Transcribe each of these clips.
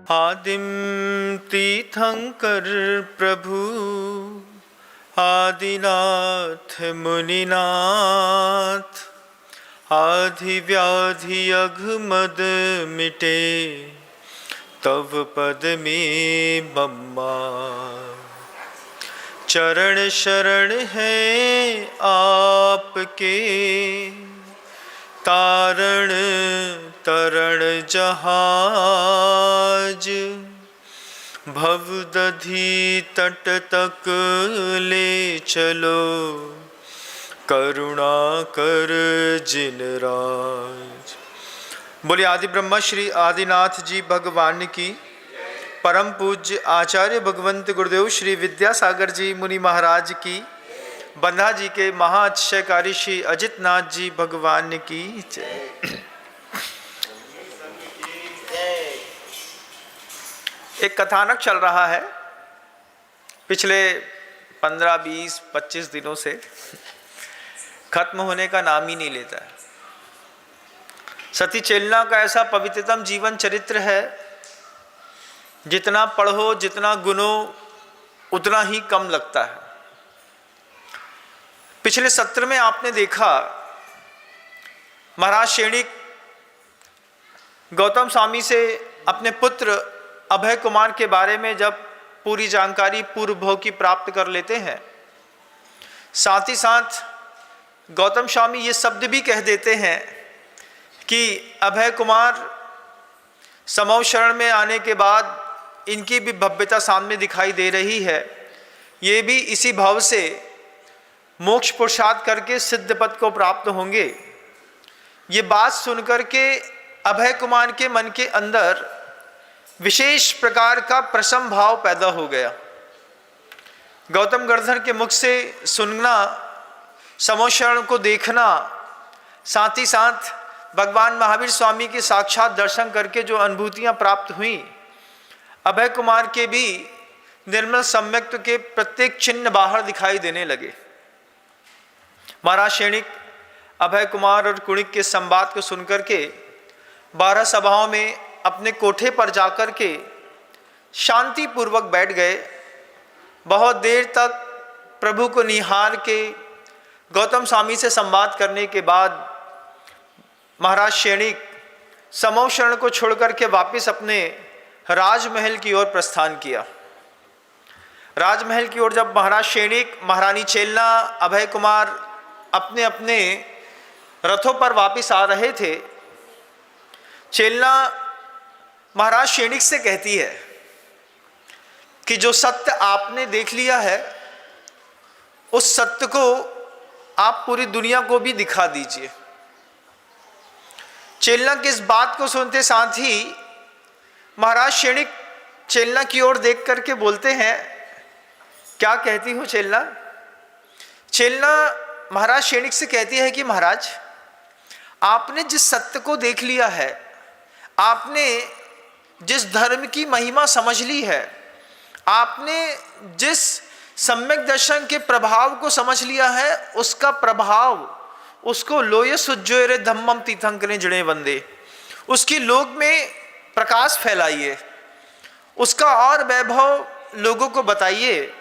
आदिम तीर्थंकर प्रभु आदिनाथ मुनिनाथ, आधि व्याधि अघमद मिटे तव पद में मम्मा। चरण शरण है आपके, तारण तरण जहाज। भवदधि तट तक ले चलो, करुणा कर जिन राज। बोले आदि ब्रह्मा श्री आदिनाथ जी भगवान की, परम पूज्य आचार्य भगवंत गुरुदेव श्री विद्यासागर जी मुनि महाराज की, बंधा जी के महाअतिशयकारी श्री अजित नाथ जी भगवान की जय। एक कथानक चल रहा है पिछले 15, 20, 25 दिनों से, खत्म होने का नाम ही नहीं लेता है। सती चेलना का ऐसा पवित्रतम जीवन चरित्र है, जितना पढ़ो जितना गुनो उतना ही कम लगता है। पिछले सत्र में आपने देखा महाराज शैणिक गौतम स्वामी से अपने पुत्र अभय कुमार के बारे में जब पूरी जानकारी पूर्व भोग की प्राप्त कर लेते हैं, साथ ही साथ गौतम स्वामी ये शब्द भी कह देते हैं कि अभय कुमार समौ शरण में आने के बाद इनकी भी भव्यता सामने दिखाई दे रही है। ये भी इसी भाव से मोक्ष पुरुषार्थ करके सिद्ध पद को प्राप्त होंगे। ये बात सुनकर के अभय कुमार के मन के अंदर विशेष प्रकार का प्रसन्न भाव पैदा हो गया। गौतम गर्धर के मुख से सुनना, समौ शरण को देखना, साथ ही साथ भगवान महावीर स्वामी के साक्षात दर्शन करके जो अनुभूतियां प्राप्त हुई, अभय कुमार के भी निर्मल सम्यक्त्व के प्रत्येक चिन्ह बाहर दिखाई देने लगे। महाराज शैणिक अभय कुमार और कुणिक के संवाद को सुनकर के 12 सभाओं में अपने कोठे पर जाकर के शांति पूर्वक बैठ गए। बहुत देर तक प्रभु को निहार के गौतम स्वामी से संवाद करने के बाद महाराज शैणिक समौ शरण को छोड़कर के वापस अपने राजमहल की ओर प्रस्थान किया। राजमहल की ओर जब महाराज शैणिक, महारानी चेलना, अभय कुमार अपने अपने रथों पर वापस आ रहे थे, चेलना महाराज शैणिक से कहती है कि जो सत्य आपने देख लिया है, उस सत्य को आप पूरी दुनिया को भी दिखा दीजिए। चेलना की इस बात को सुनते साथ ही महाराज शैणिक चेलना की ओर देख करके बोलते हैं, क्या कहती हो चेलना? चेलना महाराज शैणिक से कहती है कि महाराज, आपने जिस सत्य को देख लिया है, आपने जिस धर्म की महिमा समझ ली है, आपने जिस सम्यक दर्शन के प्रभाव को समझ लिया है, उसका प्रभाव उसको लोय सुज्जोरे धम्मम तीर्थंकरे जड़े वंदे, उसकी लोक में प्रकाश फैलाइए, उसका और वैभव लोगों को बताइए।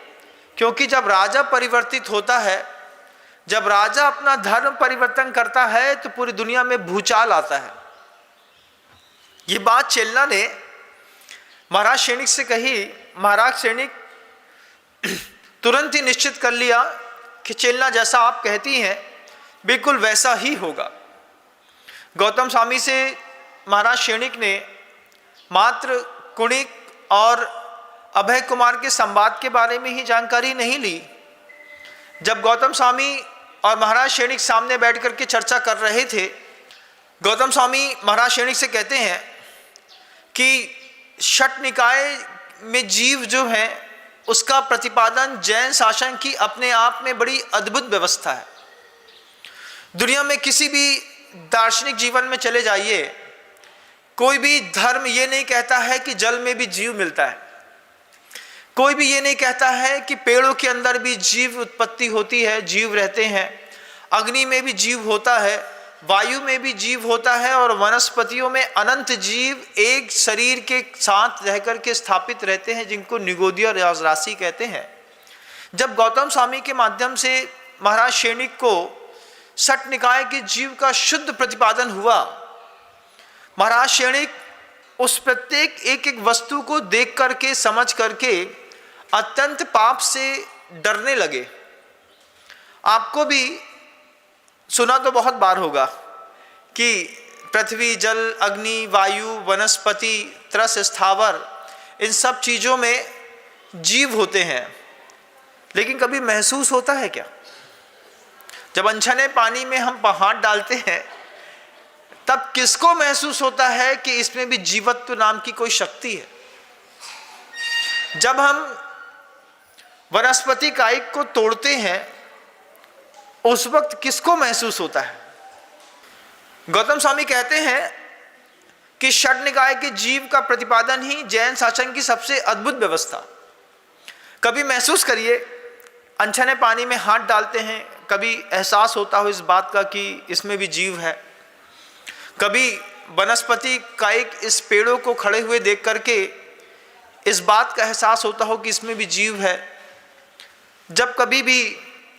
क्योंकि जब राजा परिवर्तित होता है, जब राजा अपना धर्म परिवर्तन करता है, तो पूरी दुनिया में भूचाल आता है। ये बात चेलना ने महाराज शैणिक से कही। महाराज शैणिक तुरंत ही निश्चित कर लिया कि चेलना जैसा आप कहती हैं बिल्कुल वैसा ही होगा। गौतम स्वामी से महाराज शैणिक ने मात्र कुणिक और अभय कुमार के संवाद के बारे में ही जानकारी नहीं ली। जब गौतम स्वामी और महाराज शैणिक सामने बैठ कर के चर्चा कर रहे थे, गौतम स्वामी महाराज शैणिक से कहते हैं कि षट निकाय में जीव जो है, उसका प्रतिपादन जैन शासन की अपने आप में बड़ी अद्भुत व्यवस्था है। दुनिया में किसी भी दार्शनिक जीवन में चले जाइए, कोई भी धर्म ये नहीं कहता है कि जल में भी जीव मिलता है, कोई भी ये नहीं कहता है कि पेड़ों के अंदर भी जीव उत्पत्ति होती है, जीव रहते हैं, अग्नि में भी जीव होता है, वायु में भी जीव होता है और वनस्पतियों में अनंत जीव एक शरीर के साथ रहकर के स्थापित रहते हैं, जिनको निगोदीय राशि कहते हैं। जब गौतम स्वामी के माध्यम से महाराज शैणिक को षट निकाय के जीव का शुद्ध प्रतिपादन हुआ, महाराज शैणिक उस प्रत्येक एक एक वस्तु को देख करके समझ करके अत्यंत पाप से डरने लगे। आपको भी सुना तो बहुत बार होगा कि पृथ्वी, जल, अग्नि, वायु, वनस्पति, त्रस, स्थावर, इन सब चीज़ों में जीव होते हैं, लेकिन कभी महसूस होता है क्या? जब अनछने पानी में हम हाथ डालते हैं तब किसको महसूस होता है कि इसमें भी जीवत्व नाम की कोई शक्ति है? जब हम वनस्पति कायिक को तोड़ते हैं उस वक्त किसको महसूस होता है? गौतम स्वामी कहते हैं कि षट निकाय के जीव का प्रतिपादन ही जैन शासन की सबसे अद्भुत व्यवस्था। कभी महसूस करिए, अनछने पानी में हाथ डालते हैं, कभी एहसास होता हो इस बात का कि इसमें भी जीव है। कभी वनस्पति कायिक इस पेड़ों को खड़े हुए देख करके इस बात का एहसास होता हो कि इसमें भी जीव है। जब कभी भी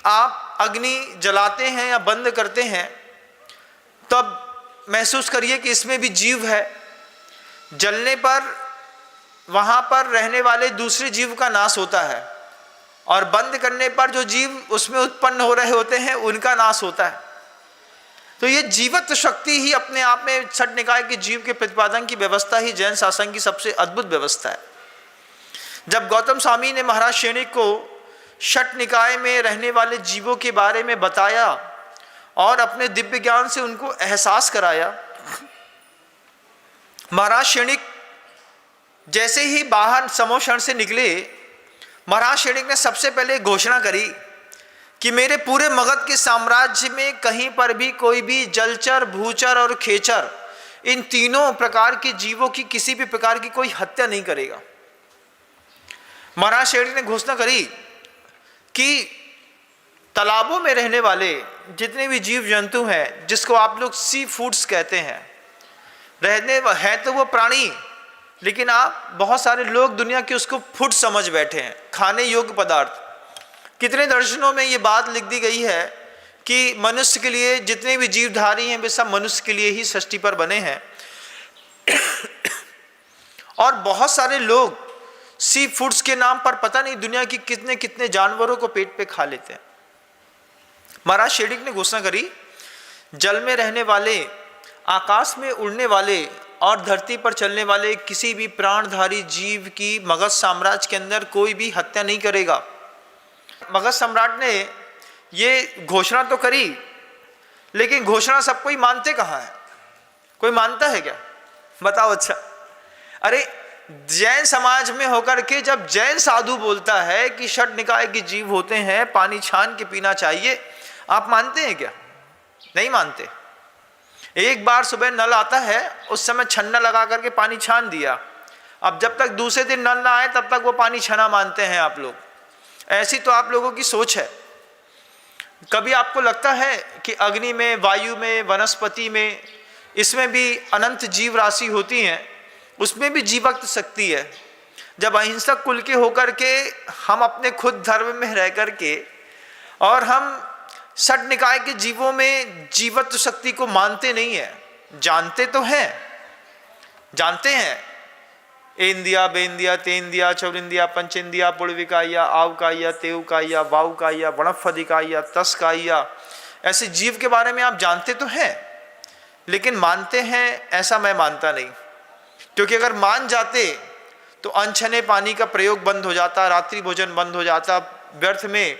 आप अग्नि जलाते हैं या बंद करते हैं तब महसूस करिए कि इसमें भी जीव है। जलने पर वहाँ पर रहने वाले दूसरे जीव का नाश होता है और बंद करने पर जो जीव उसमें उत्पन्न हो रहे होते हैं उनका नाश होता है। तो ये जीवत्व शक्ति ही अपने आप में षट निकाय के जीव के प्रतिपादन की व्यवस्था ही जैन शासन की सबसे अद्भुत व्यवस्था है। जब गौतम स्वामी ने महाराज शैणिक को षट निकाय में रहने वाले जीवों के बारे में बताया और अपने दिव्य ज्ञान से उनको एहसास कराया, महाराज शैणिक जैसे ही बाहर समोषण से निकले, महाराज शैणिक ने सबसे पहले घोषणा करी कि मेरे पूरे मगध के साम्राज्य में कहीं पर भी कोई भी जलचर, भूचर और खेचर, इन तीनों प्रकार के जीवों की किसी भी प्रकार की कोई हत्या नहीं करेगा। महाराज शैणिक ने घोषणा करी कि तालाबों में रहने वाले जितने भी जीव जंतु हैं, जिसको आप लोग सी फूड्स कहते हैं, रहने हैं तो वो प्राणी, लेकिन आप बहुत सारे लोग दुनिया के उसको फूड समझ बैठे हैं, खाने योग्य पदार्थ। कितने दर्शनों में ये बात लिख दी गई है कि मनुष्य के लिए जितने भी जीवधारी हैं वे सब मनुष्य के लिए ही सृष्टि पर बने हैं। और बहुत सारे लोग सी फूड्स के नाम पर पता नहीं दुनिया की कितने कितने जानवरों को पेट पे खा लेते हैं। महाराज शैणिक ने घोषणा करी, जल में रहने वाले, आकाश में उड़ने वाले और धरती पर चलने वाले किसी भी प्राणधारी जीव की मगध साम्राज्य के अंदर कोई भी हत्या नहीं करेगा। मगध सम्राट ने ये घोषणा तो करी, लेकिन घोषणा सब कोई मानते कहाँ है? कोई मानता है क्या? बताओ। अच्छा, अरे जैन समाज में होकर के जब जैन साधु बोलता है कि षट निकाय के जीव होते हैं, पानी छान के पीना चाहिए, आप मानते हैं क्या? नहीं मानते। एक बार सुबह नल आता है, उस समय छन्ना लगा करके पानी छान दिया, अब जब तक दूसरे दिन नल ना आए तब तक वो पानी छना मानते हैं आप लोग। ऐसी तो आप लोगों की सोच है। कभी आपको लगता है कि अग्नि में, वायु में, वनस्पति में, इसमें भी अनंत जीव राशि होती हैं, उसमें भी जीवत्व शक्ति है। जब अहिंसक कुल के होकर के हम अपने खुद धर्म में रह करके और हम षट निकाय के जीवों में जीवत्व शक्ति को मानते नहीं है, जानते तो हैं, जानते हैं इंदिया, बेंदिया, तेंदिया, चौरिंदिया, पंचेंदिया, पुड़विकाइया, आवकाइया, तेवकाइया, वाउकाइया, वणफदिकाइया, तस्काइया, ऐसे जीव के बारे में आप जानते तो हैं, लेकिन मानते हैं ऐसा मैं मानता नहीं। क्योंकि अगर मान जाते तो अनछने पानी का प्रयोग बंद हो जाता, रात्रि भोजन बंद हो जाता, व्यर्थ में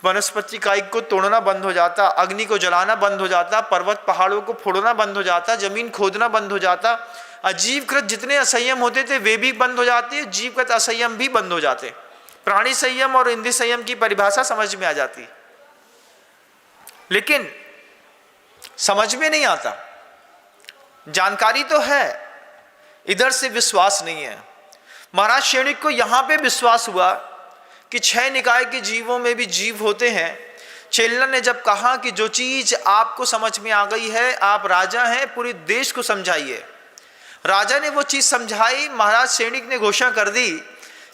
वनस्पति कायिक को तोड़ना बंद हो जाता, अग्नि को जलाना बंद हो जाता, पर्वत पहाड़ों को फोड़ना बंद हो जाता, जमीन खोदना बंद हो जाता, अजीवकृत जितने असंयम होते थे वे भी बंद हो जाते, जीवकृत असंयम भी बंद हो जाते। प्राणी संयम और इंद्रिय संयम की परिभाषा समझ में आ जाती, लेकिन समझ में नहीं आता। जानकारी तो है, इधर से विश्वास नहीं है। महाराज शैणिक को यहाँ पे विश्वास हुआ कि 6 निकाय के जीवों में भी जीव होते हैं, चेल्लन ने जब कहा कि जो चीज आपको समझ में आ गई है, आप राजा हैं, पूरे देश को समझाइए। राजा ने वो चीज समझाई। महाराज सैनिक ने घोषणा कर दी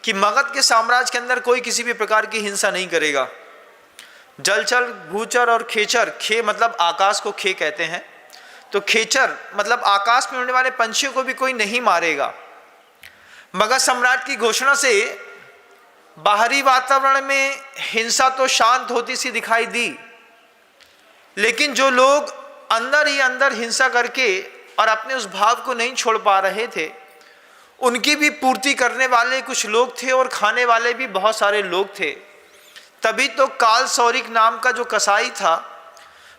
कि मगध के साम्राज्य के अंदर कोई किसी भी प्रकार की हिंसा नहीं करेगा। जलचर, भूचर और खेचर, खे मतलब आकाश को खे कहते हैं, तो खेचर मतलब आकाश में उड़ने वाले पंछियों को भी कोई नहीं मारेगा। मगध सम्राट की घोषणा से बाहरी वातावरण में हिंसा तो शांत होती सी दिखाई दी, लेकिन जो लोग अंदर ही अंदर हिंसा करके और अपने उस भाव को नहीं छोड़ पा रहे थे, उनकी भी पूर्ति करने वाले कुछ लोग थे और खाने वाले भी बहुत सारे लोग थे। तभी तो काल सौरिक नाम का जो कसाई था,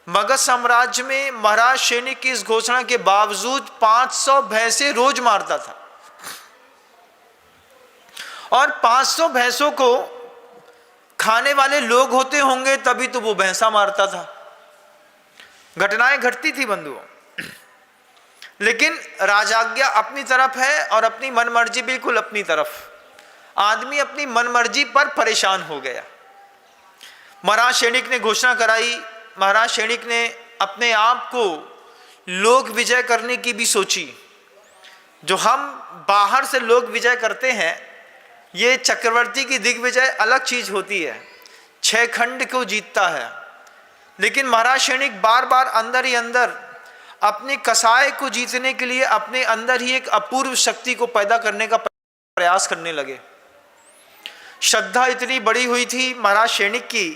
मगध साम्राज्य में महाराज सैनिक की इस घोषणा के बावजूद 500 भैंसे रोज मारता था, और 500 भैंसों को खाने वाले लोग होते होंगे तभी तो वो भैंसा मारता था। घटनाएं घटती थी बंधुओं, लेकिन राजाज्ञा अपनी तरफ है और अपनी मनमर्जी बिल्कुल अपनी तरफ। आदमी अपनी मनमर्जी पर परेशान हो गया। महाराज सैनिक ने घोषणा कराई। महाराज सैनिक ने अपने आप को लोक विजय करने की भी सोची। जो हम बाहर से लोक विजय करते हैं, ये चक्रवर्ती की दिग्विजय अलग चीज होती है, 6 खंड को जीतता है। लेकिन महाराज सैनिक बार बार अंदर ही अंदर अपने कसाय को जीतने के लिए अपने अंदर ही एक अपूर्व शक्ति को पैदा करने का प्रयास करने लगे। श्रद्धा इतनी बड़ी हुई थी महाराज सैनिक की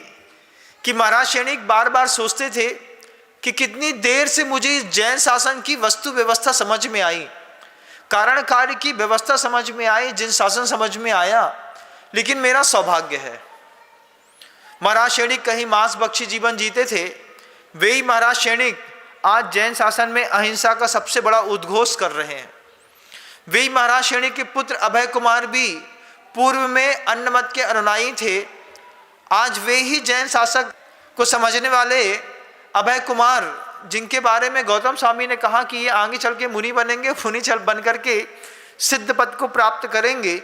कि महाराज सैनिक बार बार सोचते थे कि कितनी देर से मुझे इस जैन शासन की वस्तु व्यवस्था समझ में आई, कारण कार्य की व्यवस्था समझ में आई, जिन शासन समझ में आया, लेकिन मेरा सौभाग्य है। महाराज सैनिक कहीं मांस भक्षी जीवन जीते थे, वे ही महाराज सैनिक आज जैन शासन में अहिंसा का सबसे बड़ा उद्घोष कर रहे हैं। वे ही महाराज सैनिक के पुत्र अभय कुमार भी पूर्व में अन्नमत के अनुयायी थे। आज वे ही जैन शासक को समझने वाले अभय कुमार, जिनके बारे में गौतम स्वामी ने कहा कि ये आगे चल के मुनि बनेंगे, मुनि चल बन करके सिद्ध पद को प्राप्त करेंगे,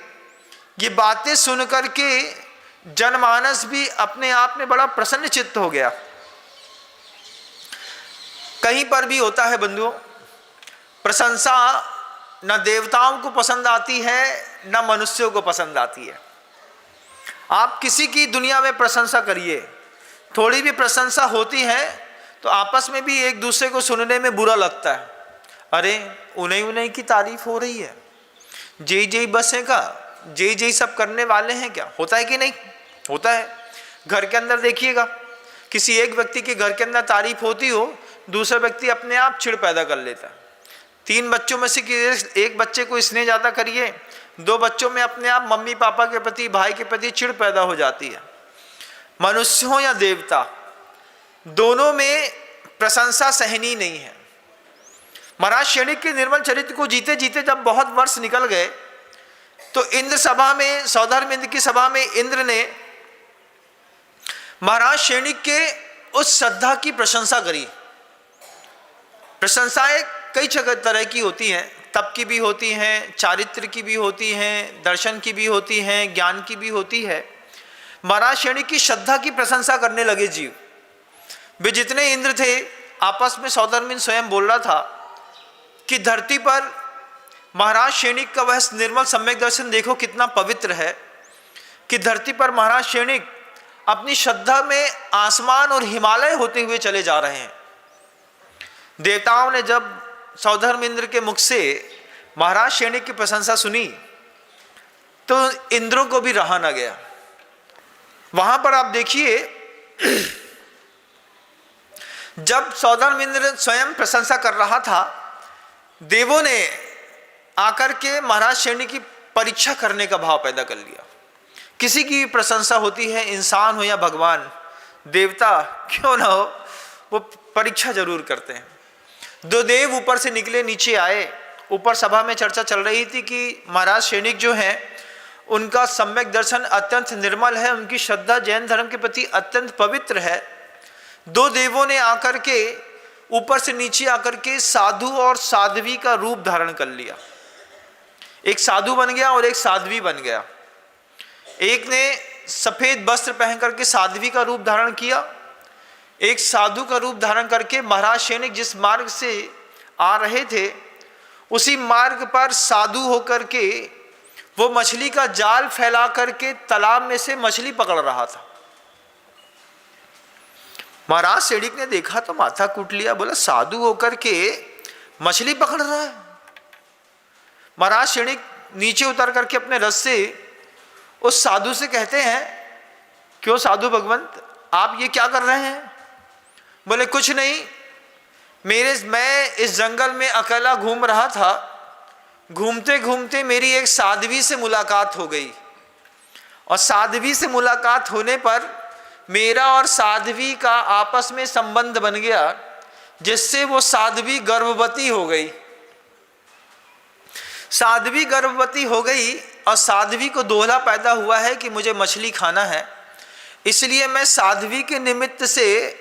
ये बातें सुन करके जनमानस भी अपने आप में बड़ा प्रसन्न चित्त हो गया। कहीं पर भी होता है बंधुओं, प्रशंसा न देवताओं को पसंद आती है न मनुष्यों को पसंद आती है। आप किसी की दुनिया में प्रशंसा करिए, थोड़ी भी प्रशंसा होती है तो आपस में भी एक दूसरे को सुनने में बुरा लगता है। अरे उन्हीं उन्हीं की तारीफ हो रही है, जय जय बस है का, जय जय सब करने वाले हैं क्या? होता है कि नहीं? होता है। घर के अंदर देखिएगा, किसी एक व्यक्ति के घर के अंदर तारीफ होती हो, दूसरा व्यक्ति अपने आप चिढ़ पैदा कर लेता है। 3 बच्चों में से एक बच्चे को स्नेह ज़्यादा करिए, 2 बच्चों में अपने आप मम्मी पापा के प्रति, भाई के प्रति चिढ़ पैदा हो जाती है। मनुष्य हो या देवता, दोनों में प्रशंसा सहनीय नहीं है। महाराज सैनिक के निर्मल चरित्र को जीते जीते जब बहुत वर्ष निकल गए, तो इंद्र सभा में, सौधर्म इंद्र की सभा में इंद्र ने महाराज सैनिक के उस श्रद्धा की प्रशंसा करी। प्रशंसाएं कई तरह की होती हैं, तप की भी होती हैं, चारित्र की भी होती हैं, दर्शन की भी होती हैं, ज्ञान की भी होती है। महाराज सैनिक की श्रद्धा की प्रशंसा करने लगे जीव। वे जितने इंद्र थे, आपस में सौधर्म इंद्र स्वयं बोल रहा था कि धरती पर महाराज सैनिक का वह निर्मल सम्यक दर्शन देखो कितना पवित्र है, कि धरती पर महाराज सैनिक अपनी श्रद्धा में आसमान और हिमालय होते हुए चले जा रहे हैं। देवताओं ने जब सौधर्म इंद्र के मुख से महाराज सैनिक की प्रशंसा सुनी, तो इंद्रों को भी रहा न गया। वहां पर आप देखिए, जब सौधर्म इंद्र स्वयं प्रशंसा कर रहा था, देवों ने आकर के महाराज सैनिक की परीक्षा करने का भाव पैदा कर लिया। किसी की प्रशंसा होती है, इंसान हो या भगवान, देवता क्यों ना हो, वो परीक्षा जरूर करते हैं। 2 देव ऊपर से निकले, नीचे आए। ऊपर सभा में चर्चा चल रही थी कि महाराज सैनिक जो हैं, उनका सम्यक दर्शन अत्यंत निर्मल है, उनकी श्रद्धा जैन धर्म के प्रति अत्यंत पवित्र है। 2 देवों ने आकर के ऊपर से नीचे आकर के साधु और साध्वी का रूप धारण कर लिया। एक साधु बन गया और एक साध्वी बन गया। एक ने सफेद वस्त्र पहन करके साध्वी का रूप धारण किया, एक साधु का रूप धारण करके महाराज शैनिक जिस मार्ग से आ रहे थे उसी मार्ग पर साधु होकर के वो मछली का जाल फैला करके तालाब में से मछली पकड़ रहा था। महाराज शैनिक ने देखा तो माथा कूट लिया, बोला साधु होकर के मछली पकड़ रहा है। महाराज शैनिक नीचे उतर करके अपने रथ से उस साधु से कहते हैं, क्यों साधु भगवंत आप ये क्या कर रहे हैं? बोले कुछ नहीं, मैं इस जंगल में अकेला घूम रहा था, घूमते घूमते मेरी एक साध्वी से मुलाकात हो गई और साध्वी से मुलाकात होने पर मेरा और साध्वी का आपस में संबंध बन गया जिससे वो साध्वी गर्भवती हो गई। साध्वी गर्भवती हो गई और साध्वी को दोहला पैदा हुआ है कि मुझे मछली खाना है, इसलिए मैं साध्वी के निमित्त से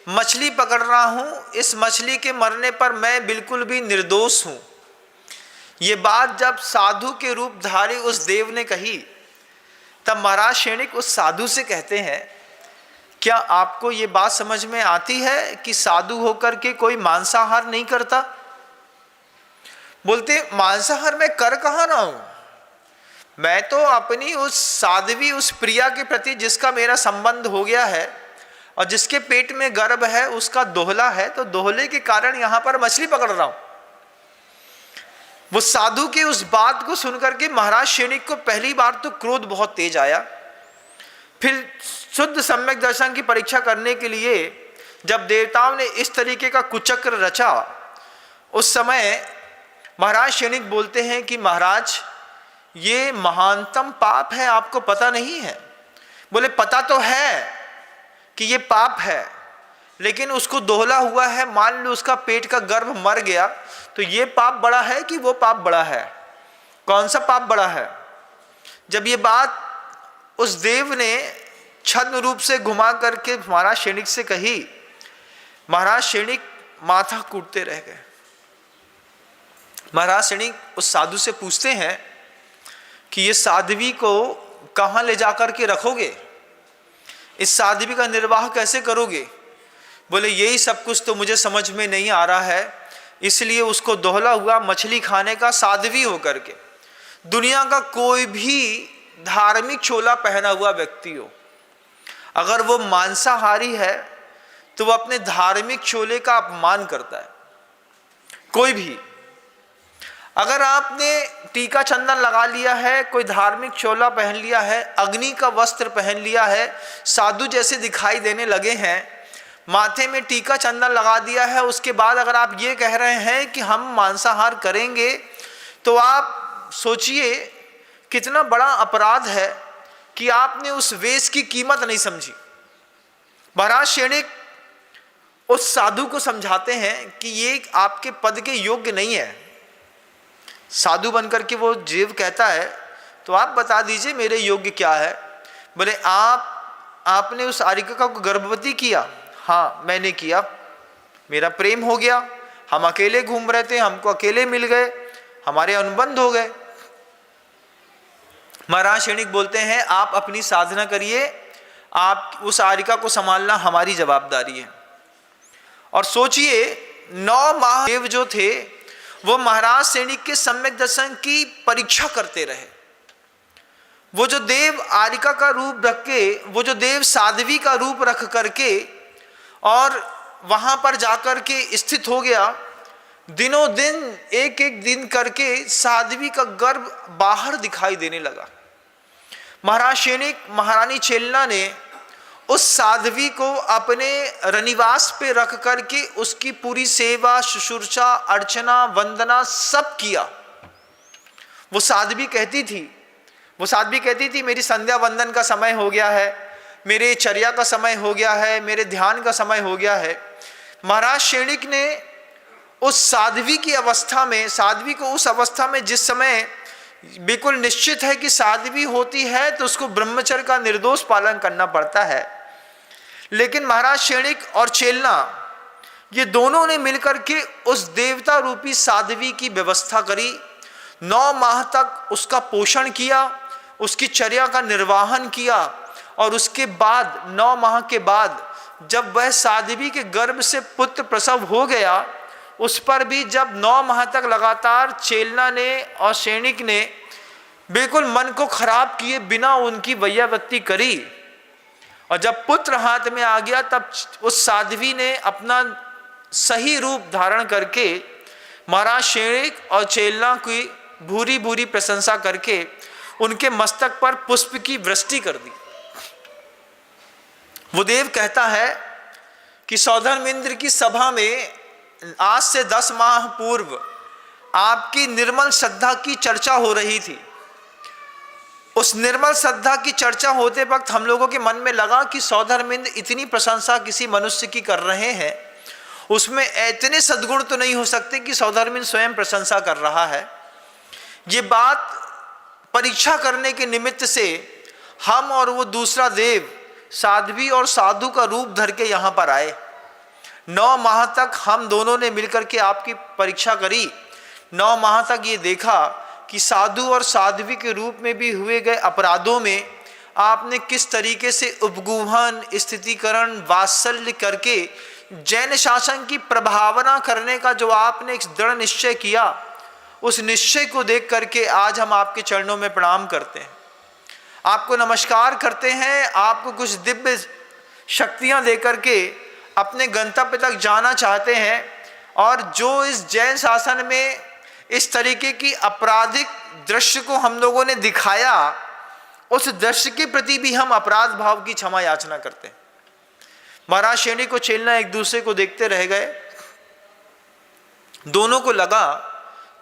मछली पकड़ रहा हूँ। इस मछली के मरने पर मैं बिल्कुल भी निर्दोष हूँ। ये बात जब साधु के रूप धारी उस देव ने कही तब महाराज शैनिक उस साधु से कहते हैं, क्या आपको ये बात समझ में आती है कि साधु होकर के कोई मांसाहार नहीं करता? बोलते मांसाहार मैं कर कहाँ रहा हूँ, मैं तो अपनी उस साध्वी उस प्रिया के प्रति जिसका मेरा संबंध हो गया है और जिसके पेट में गर्भ है उसका दोहला है, तो दोहले के कारण यहाँ पर मछली पकड़ रहा हूँ। वो साधु के उस बात को सुनकर के महाराज शैनिक को पहली बार तो क्रोध बहुत तेज आया। फिर शुद्ध सम्यक दर्शन की परीक्षा करने के लिए जब देवताओं ने इस तरीके का कुचक्र रचा, उस समय महाराज शैनिक बोलते हैं कि महाराज ये महानतम पाप है, आपको पता नहीं है? बोले पता तो है कि ये पाप है, लेकिन उसको दोहला हुआ है, मान लो उसका पेट का गर्भ मर गया तो ये पाप बड़ा है कि वो पाप बड़ा है? कौन सा पाप बड़ा है? जब ये बात उस देव ने छद्म रूप से घुमा करके महाराज शैनिक से कही, महाराज शैनिक माथा कूटते रह गए। महाराज शैनिक उस साधु से पूछते हैं कि ये साध्वी को कहाँ ले जाकर के रखोगे, इस साध्वी का निर्वाह कैसे करोगे? बोले यही सब कुछ तो मुझे समझ में नहीं आ रहा है, इसलिए उसको दोहला हुआ मछली खाने का साध्वी होकर के दुनिया का कोई भी धार्मिक चोला पहना हुआ व्यक्ति हो, अगर वो मांसाहारी है तो वो अपने धार्मिक चोले का अपमान करता है। कोई भी, अगर आपने टीका चंदन लगा लिया है, कोई धार्मिक चोला पहन लिया है, अग्नि का वस्त्र पहन लिया है, साधु जैसे दिखाई देने लगे हैं, माथे में टीका चंदन लगा दिया है, उसके बाद अगर आप ये कह रहे हैं कि हम मांसाहार करेंगे, तो आप सोचिए कितना बड़ा अपराध है कि आपने उस वेश की कीमत नहीं समझी। महाराज शैनिक उस साधु को समझाते हैं कि ये आपके पद के योग्य नहीं है। साधु बनकर के वो जीव कहता है, तो आप बता दीजिए मेरे योग्य क्या है? बोले आपने उस आरिका को गर्भवती किया? हाँ मैंने किया, मेरा प्रेम हो गया, हम अकेले घूम रहे थे, हमको अकेले मिल गए, हमारे अनुबंध हो गए। महाराज शैनिक बोलते हैं आप अपनी साधना करिए, आप उस आरिका को संभालना हमारी जवाबदारी है। और सोचिए 9 महादेव जो थे वो महाराज शैनिक के सम्यक दर्शन की परीक्षा करते रहे। वो जो देव आरिका का रूप रख के, वो जो देव साध्वी का रूप रख करके और वहां पर जाकर के स्थित हो गया, दिनों दिन एक एक दिन करके साध्वी का गर्भ बाहर दिखाई देने लगा। महाराज शैनिक महारानी चेलना ने उस साध्वी को अपने रनिवास पे रख करके उसकी पूरी सेवा शुश्रूषा अर्चना वंदना सब किया। वो साध्वी कहती थी मेरी संध्या वंदन का समय हो गया है, मेरे चर्या का समय हो गया है, मेरे ध्यान का समय हो गया है। महाराज शैनिक ने उस साध्वी की अवस्था में, साध्वी को उस अवस्था में जिस समय बिल्कुल निश्चित है कि साध्वी होती है तो उसको ब्रह्मचर्य का निर्दोष पालन करना पड़ता है, लेकिन महाराज शैनिक और चेलना ये दोनों ने मिलकर के उस देवता रूपी साध्वी की व्यवस्था करी। 9 माह तक उसका पोषण किया, उसकी चर्या का निर्वाहन किया और उसके बाद 9 माह के बाद जब वह साध्वी के गर्भ से पुत्र प्रसव हो गया, उस पर भी जब 9 माह तक लगातार चेलना ने और सैनिक ने बिल्कुल मन को खराब किए बिना उनकी वैयावृत्ति करी, और जब पुत्र हाथ में आ गया तब उस साध्वी ने अपना सही रूप धारण करके महाराज सैनिक और चेलना की भूरी भूरी प्रशंसा करके उनके मस्तक पर पुष्प की वृष्टि कर दी। वो देव कहता है कि सौधर्मेंद्र की सभा में आज से 10 माह पूर्व आपकी निर्मल श्रद्धा की चर्चा हो रही थी। उस निर्मल श्रद्धा की चर्चा होते वक्त हम लोगों के मन में लगा कि सौधर्मेंद्र इतनी प्रशंसा किसी मनुष्य की कर रहे हैं, उसमें इतने सद्गुण तो नहीं हो सकते कि सौधर्मेंद्र स्वयं प्रशंसा कर रहा है। ये बात परीक्षा करने के निमित्त से हम और वो दूसरा देव साध्वी और साधु का रूप धर के यहाँ पर आए। 9 माह तक हम दोनों ने मिलकर के आपकी परीक्षा करी। 9 माह तक ये देखा कि साधु और साध्वी के रूप में भी हुए गए अपराधों में आपने किस तरीके से उपगूहन, स्थितिकरण, वात्सल्य करके जैन शासन की प्रभावना करने का जो आपने एक दृढ़ निश्चय किया, उस निश्चय को देख करके आज हम आपके चरणों में प्रणाम करते हैं, आपको नमस्कार करते हैं, आपको कुछ दिव्य शक्तियां देकर के अपने गंतव्य तक जाना चाहते हैं। और जो इस जैन शासन में इस तरीके की आपराधिक दृश्य को हम लोगों ने दिखाया, उस दृश्य के प्रति भी हम अपराध भाव की क्षमा याचना करते हैं। महाराज सैनिक को चेलना एक दूसरे को देखते रह गए। दोनों को लगा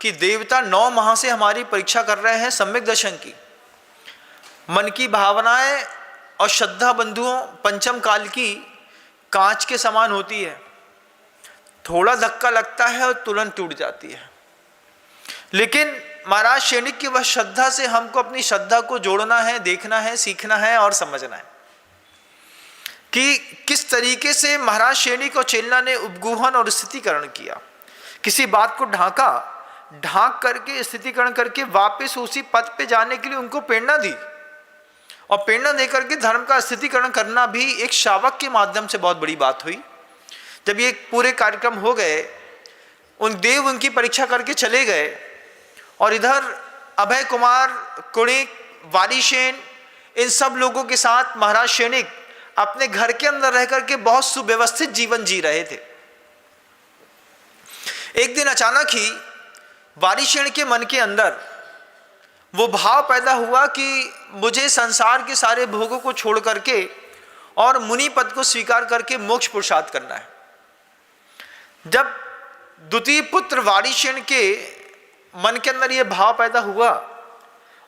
कि देवता 9 माह से हमारी परीक्षा कर रहे हैं सम्यक दर्शन की। मन की भावनाएं और श्रद्धा बंधुओं पंचम काल की कांच के समान होती है, थोड़ा धक्का लगता है और तुरंत टूट जाती है। लेकिन महाराज सैनिक की वह श्रद्धा से हमको अपनी श्रद्धा को जोड़ना है, देखना है, सीखना है और समझना है कि किस तरीके से महाराज सैनिक और चेलना ने उपगूहन और स्थितिकरण किया। किसी बात को ढांक करके स्थितिकरण करके वापस उसी पद पे जाने के लिए उनको प्रेरणा दी, और प्रेरणा देकर के धर्म का स्थितिकरण करना भी एक शावक के माध्यम से बहुत बड़ी बात हुई। जब ये पूरे कार्यक्रम हो गए, उन देव उनकी परीक्षा करके चले गए, और इधर अभय कुमार, कुणिक, वारीसेन, इन सब लोगों के साथ महाराज सैनिक अपने घर के अंदर रह करके बहुत सुव्यवस्थित जीवन जी रहे थे। एक दिन अचानक ही वारीसेन के मन के अंदर वो भाव पैदा हुआ कि मुझे संसार के सारे भोगों को छोड़ करके और मुनि पद को स्वीकार करके मोक्ष पुरुषार्थ करना है। जब द्वितीय पुत्र वारीसेन के मन के अंदर यह भाव पैदा हुआ,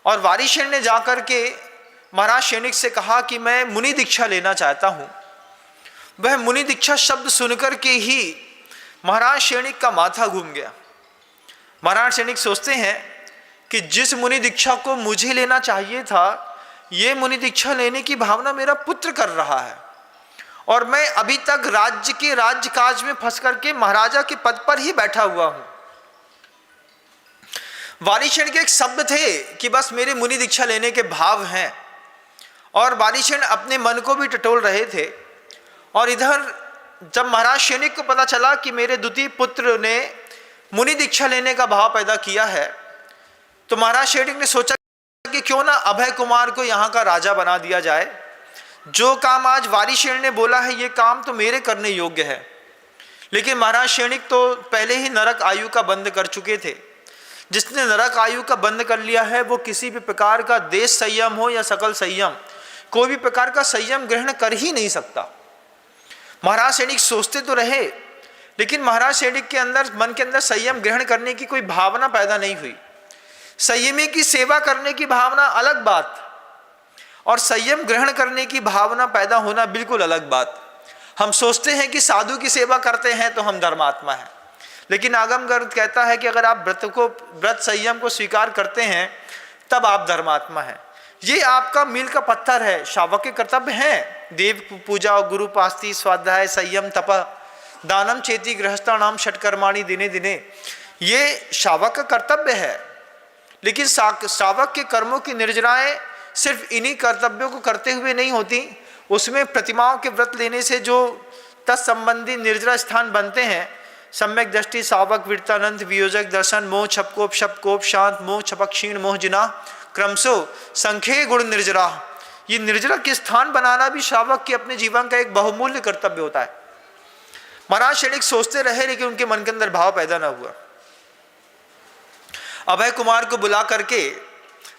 और वारीसेन ने जाकर के महाराज सैनिक से कहा कि मैं मुनि दीक्षा लेना चाहता हूं। वह मुनि दीक्षा शब्द सुनकर के ही महाराज सैनिक का माथा घूम गया। महाराज सैनिक सोचते हैं कि जिस मुनि दीक्षा को मुझे लेना चाहिए था, ये मुनि दीक्षा लेने की भावना मेरा पुत्र कर रहा है, और मैं अभी तक राज्य के राज्यकाज में फंस करके महाराजा के पद पर ही बैठा हुआ हूं। वारीसेन के एक शब्द थे कि बस मेरे मुनि दीक्षा लेने के भाव हैं, और वारीसेन अपने मन को भी टटोल रहे थे। और इधर जब महाराज सैनिक को पता चला कि मेरे द्वितीय पुत्र ने मुनि दीक्षा लेने का भाव पैदा किया है, तो महाराज सैनिक ने सोचा कि क्यों ना अभय कुमार को यहाँ का राजा बना दिया जाए। जो काम आज वारीसेन ने बोला है, ये काम तो मेरे करने योग्य है। लेकिन महाराज सैनिक तो पहले ही नरक आयु का बंद कर चुके थे। जिसने नरक आयु का बंद कर लिया है, वो किसी भी प्रकार का देश संयम हो या सकल संयम, कोई भी प्रकार का संयम ग्रहण कर ही नहीं सकता। महाराज सैनिक सोचते तो रहे, लेकिन महाराज सैनिक के अंदर, मन के अंदर संयम ग्रहण करने की कोई भावना पैदा नहीं हुई। संयमी की सेवा करने की भावना अलग बात, और संयम ग्रहण करने की भावना पैदा होना बिल्कुल अलग बात। हम सोचते हैं कि साधु की सेवा करते हैं तो हम धर्मात्मा हैं, लेकिन आगम ग्रंथ कहता है कि अगर आप व्रत संयम को स्वीकार करते हैं तब आप धर्मात्मा हैं। ये आपका मील का पत्थर है। शावक के कर्तव्य हैं देव पूजा, गुरु पास्ती, स्वाध्याय, संयम, तप, दानम चेती, गृहस्थानाम षटकर्माणि दिने दिने, ये शावक का कर्तव्य है। लेकिन शावक के कर्मों की निर्जराएं सिर्फ इन्हीं कर्तव्यों को करते हुए नहीं होती, उसमें प्रतिमाओं के व्रत लेने से जो तत्संबंधी निर्जरा स्थान बनते हैं, सम्यक दृष्टि, सावक, वीरतानंद, वियोजक दर्शन, मोह, छपकोप, शपकोप, शांत, मोह, छपक, क्षीण, मोह, जिना, क्रमशो, संख्य गुण निर्जरा, ये निर्जरा के स्थान बनाना भी श्रावक के अपने जीवन का एक बहुमूल्य कर्तव्य होता है। महाराज क्षणिक सोचते रहे लेकिन उनके मन के अंदर भाव पैदा ना हुआ। अभय कुमार को बुला करके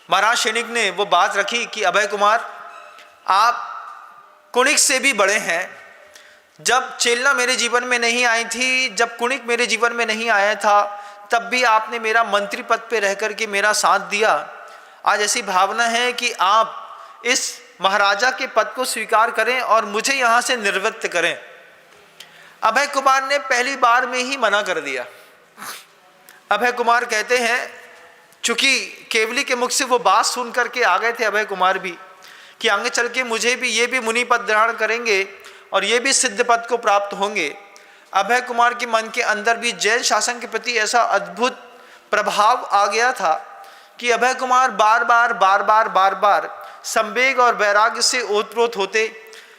महाराज क्षणिक ने वो बात रखी कि अभय कुमार, आप कुणिक से भी बड़े हैं। जब चेलना मेरे जीवन में नहीं आई थी, जब कुणिक मेरे जीवन में नहीं आया था, तब भी आपने मेरा मंत्री पद पे रह करके मेरा साथ दिया। आज ऐसी भावना है कि आप इस महाराजा के पद को स्वीकार करें और मुझे यहाँ से निवृत्त करें। अभय कुमार ने पहली बार में ही मना कर दिया। अभय कुमार कहते हैं, चूंकि केवली के मुख से वो बात सुन करके आ गए थे अभय कुमार भी, कि आगे चल के मुझे भी ये भी मुनि पद धारण करेंगे और ये भी सिद्ध पद को प्राप्त होंगे। अभय कुमार के मन के अंदर भी जैन शासन के प्रति ऐसा अद्भुत प्रभाव आ गया था कि अभय कुमार बार बार संवेग और वैराग्य से ओतप्रोत होते,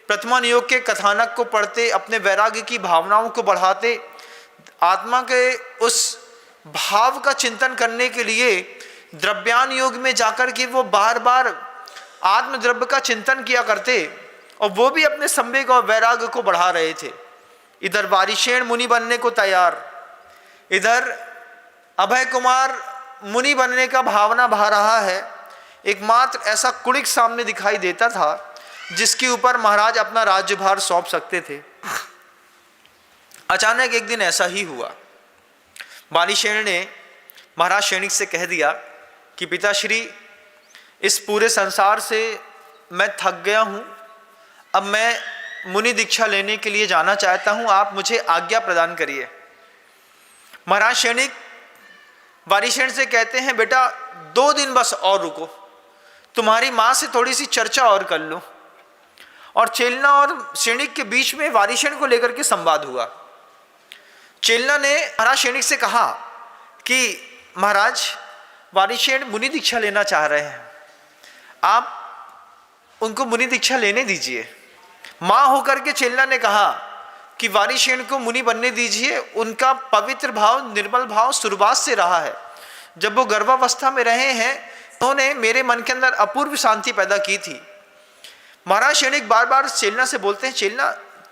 प्रथमा नियोग के कथानक को पढ़ते, अपने वैराग्य की भावनाओं को बढ़ाते, आत्मा के उस भाव का चिंतन करने के लिए द्रव्यान योग में जाकर के वो बार बार आत्मद्रव्य का चिंतन किया करते और वो भी अपने संवेग और वैराग्य को बढ़ा रहे थे। इधर वारिशेण मुनि बनने को तैयार, इधर अभय कुमार मुनि बनने का भावना बहा रहा है। एकमात्र ऐसा कुणिक सामने दिखाई देता था जिसके ऊपर महाराज अपना राज्यभार सौंप सकते थे। अचानक एक दिन ऐसा ही हुआ। वारिशेण ने महाराज क्षणिक से कह दिया कि पिताश्री, इस पूरे संसार से मैं थक गया हूँ, अब मैं मुनि दीक्षा लेने के लिए जाना चाहता हूँ, आप मुझे आज्ञा प्रदान करिए। महाराज क्षणिक वारिशेण से कहते हैं, बेटा 2 दिन बस और रुको, तुम्हारी माँ से थोड़ी सी चर्चा और कर लो। और चेलना और क्षणिक के बीच में वारिशेण को लेकर के संवाद हुआ। चेलना ने महाराज क्षणिक से कहा कि महाराज, वारिशेण मुनि दीक्षा लेना चाह रहे हैं, आप उनको मुनि दीक्षा लेने दीजिए। माँ होकर के चेलना ने कहा कि वारिशेण को मुनि बनने दीजिए, उनका पवित्र भाव, निर्मल भाव शुरुआत से रहा है। जब वो गर्भावस्था में रहे हैं, उन्होंने मेरे मन के अंदर अपूर्व शांति पैदा की थी। महाराज क्षणिक बार बार चेलना से बोलते हैं, चेलना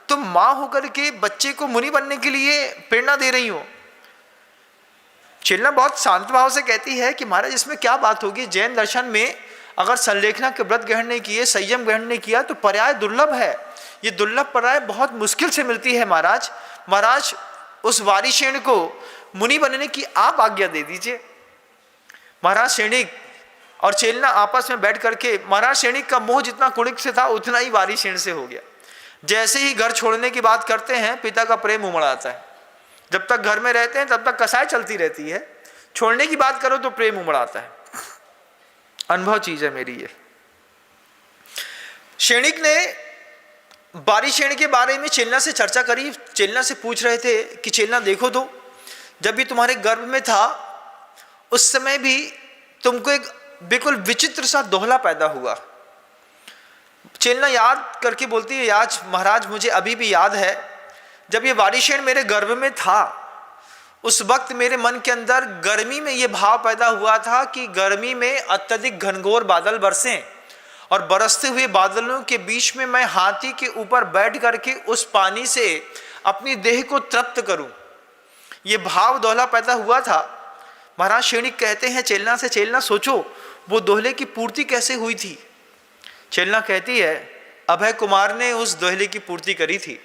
तुम माँ होकर के बच्चे को मुनि बनने के लिए प्रेरणा दे रही हो। चेलना बहुत शांत भाव से कहती है कि महाराज इसमें क्या बात होगी, जैन दर्शन में अगर संलेखना के व्रत ग्रहण नहीं किए, संयम ग्रहण नहीं किया तो पर्याय दुर्लभ है। ये दुर्लभ पर्याय बहुत मुश्किल से मिलती है महाराज। महाराज उस वारिशेण को मुनि बनने की आप आज्ञा दे दीजिए। महाराज क्षणिक और चेलना आपस में बैठ करके, महाराज क्षणिक का मोह जितना कुणिक से था उतना ही वारिशेण से हो गया। जैसे ही घर छोड़ने की बात करते हैं, पिता का प्रेम उमड़ आता है। जब तक घर में रहते हैं तब तक कसाई चलती रहती है, छोड़ने की बात करो तो प्रेम उमड़ आता है। अनुभव चीज है मेरी ये। क्षणिक ने वारिशेण के बारे में चेलना से चर्चा करी। चेलना से पूछ रहे थे कि चेलना देखो तो, जब भी तुम्हारे गर्भ में था उस समय भी तुमको एक बिल्कुल विचित्र सा दोहला पैदा हुआ। चेलना याद करके बोलती है, आज महाराज मुझे अभी भी याद है, जब ये वारिशेण मेरे गर्भ में था उस वक्त मेरे मन के अंदर गर्मी में ये भाव पैदा हुआ था कि गर्मी में अत्यधिक घनघोर बादल बरसें और बरसते हुए बादलों के बीच में मैं हाथी के ऊपर बैठ करके उस पानी से अपनी देह को तृप्त करूं। ये भाव दोहला पैदा हुआ था। महाराज क्षणिक कहते हैं चेलना से, चेलना सोचो वो दोहले की पूर्ति कैसे हुई थी। चेलना कहती है, अभय कुमार ने उस दोहले की पूर्ति करी थी।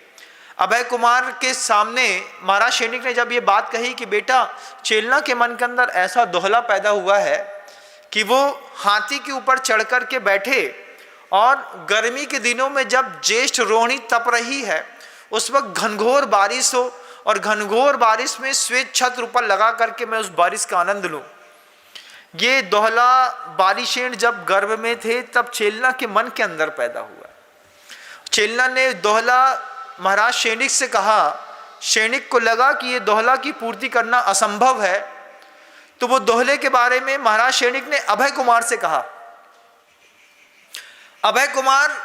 अभय कुमार के सामने महाराज क्षणिक ने जब ये बात कही कि बेटा, चेलना के मन के अंदर ऐसा दोहला पैदा हुआ है कि वो हाथी के ऊपर चढ़ कर के बैठे और गर्मी के दिनों में जब ज्येष्ठ रोहिणी तप रही है उस वक्त घनघोर बारिश हो और घनघोर बारिश में श्वेत छत्र ऊपर लगा करके मैं उस बारिश का आनंद लूं। ये दोहला वारिशेण जब गर्भ में थे तब चेलना के मन के अंदर पैदा हुआ। चेलना ने दोहला महाराज क्षणिक से कहा। क्षणिक को लगा कि ये दोहला की पूर्ति करना असंभव है, तो वो दोहले के बारे में महाराज क्षणिक ने अभय कुमार से कहा। अभय कुमार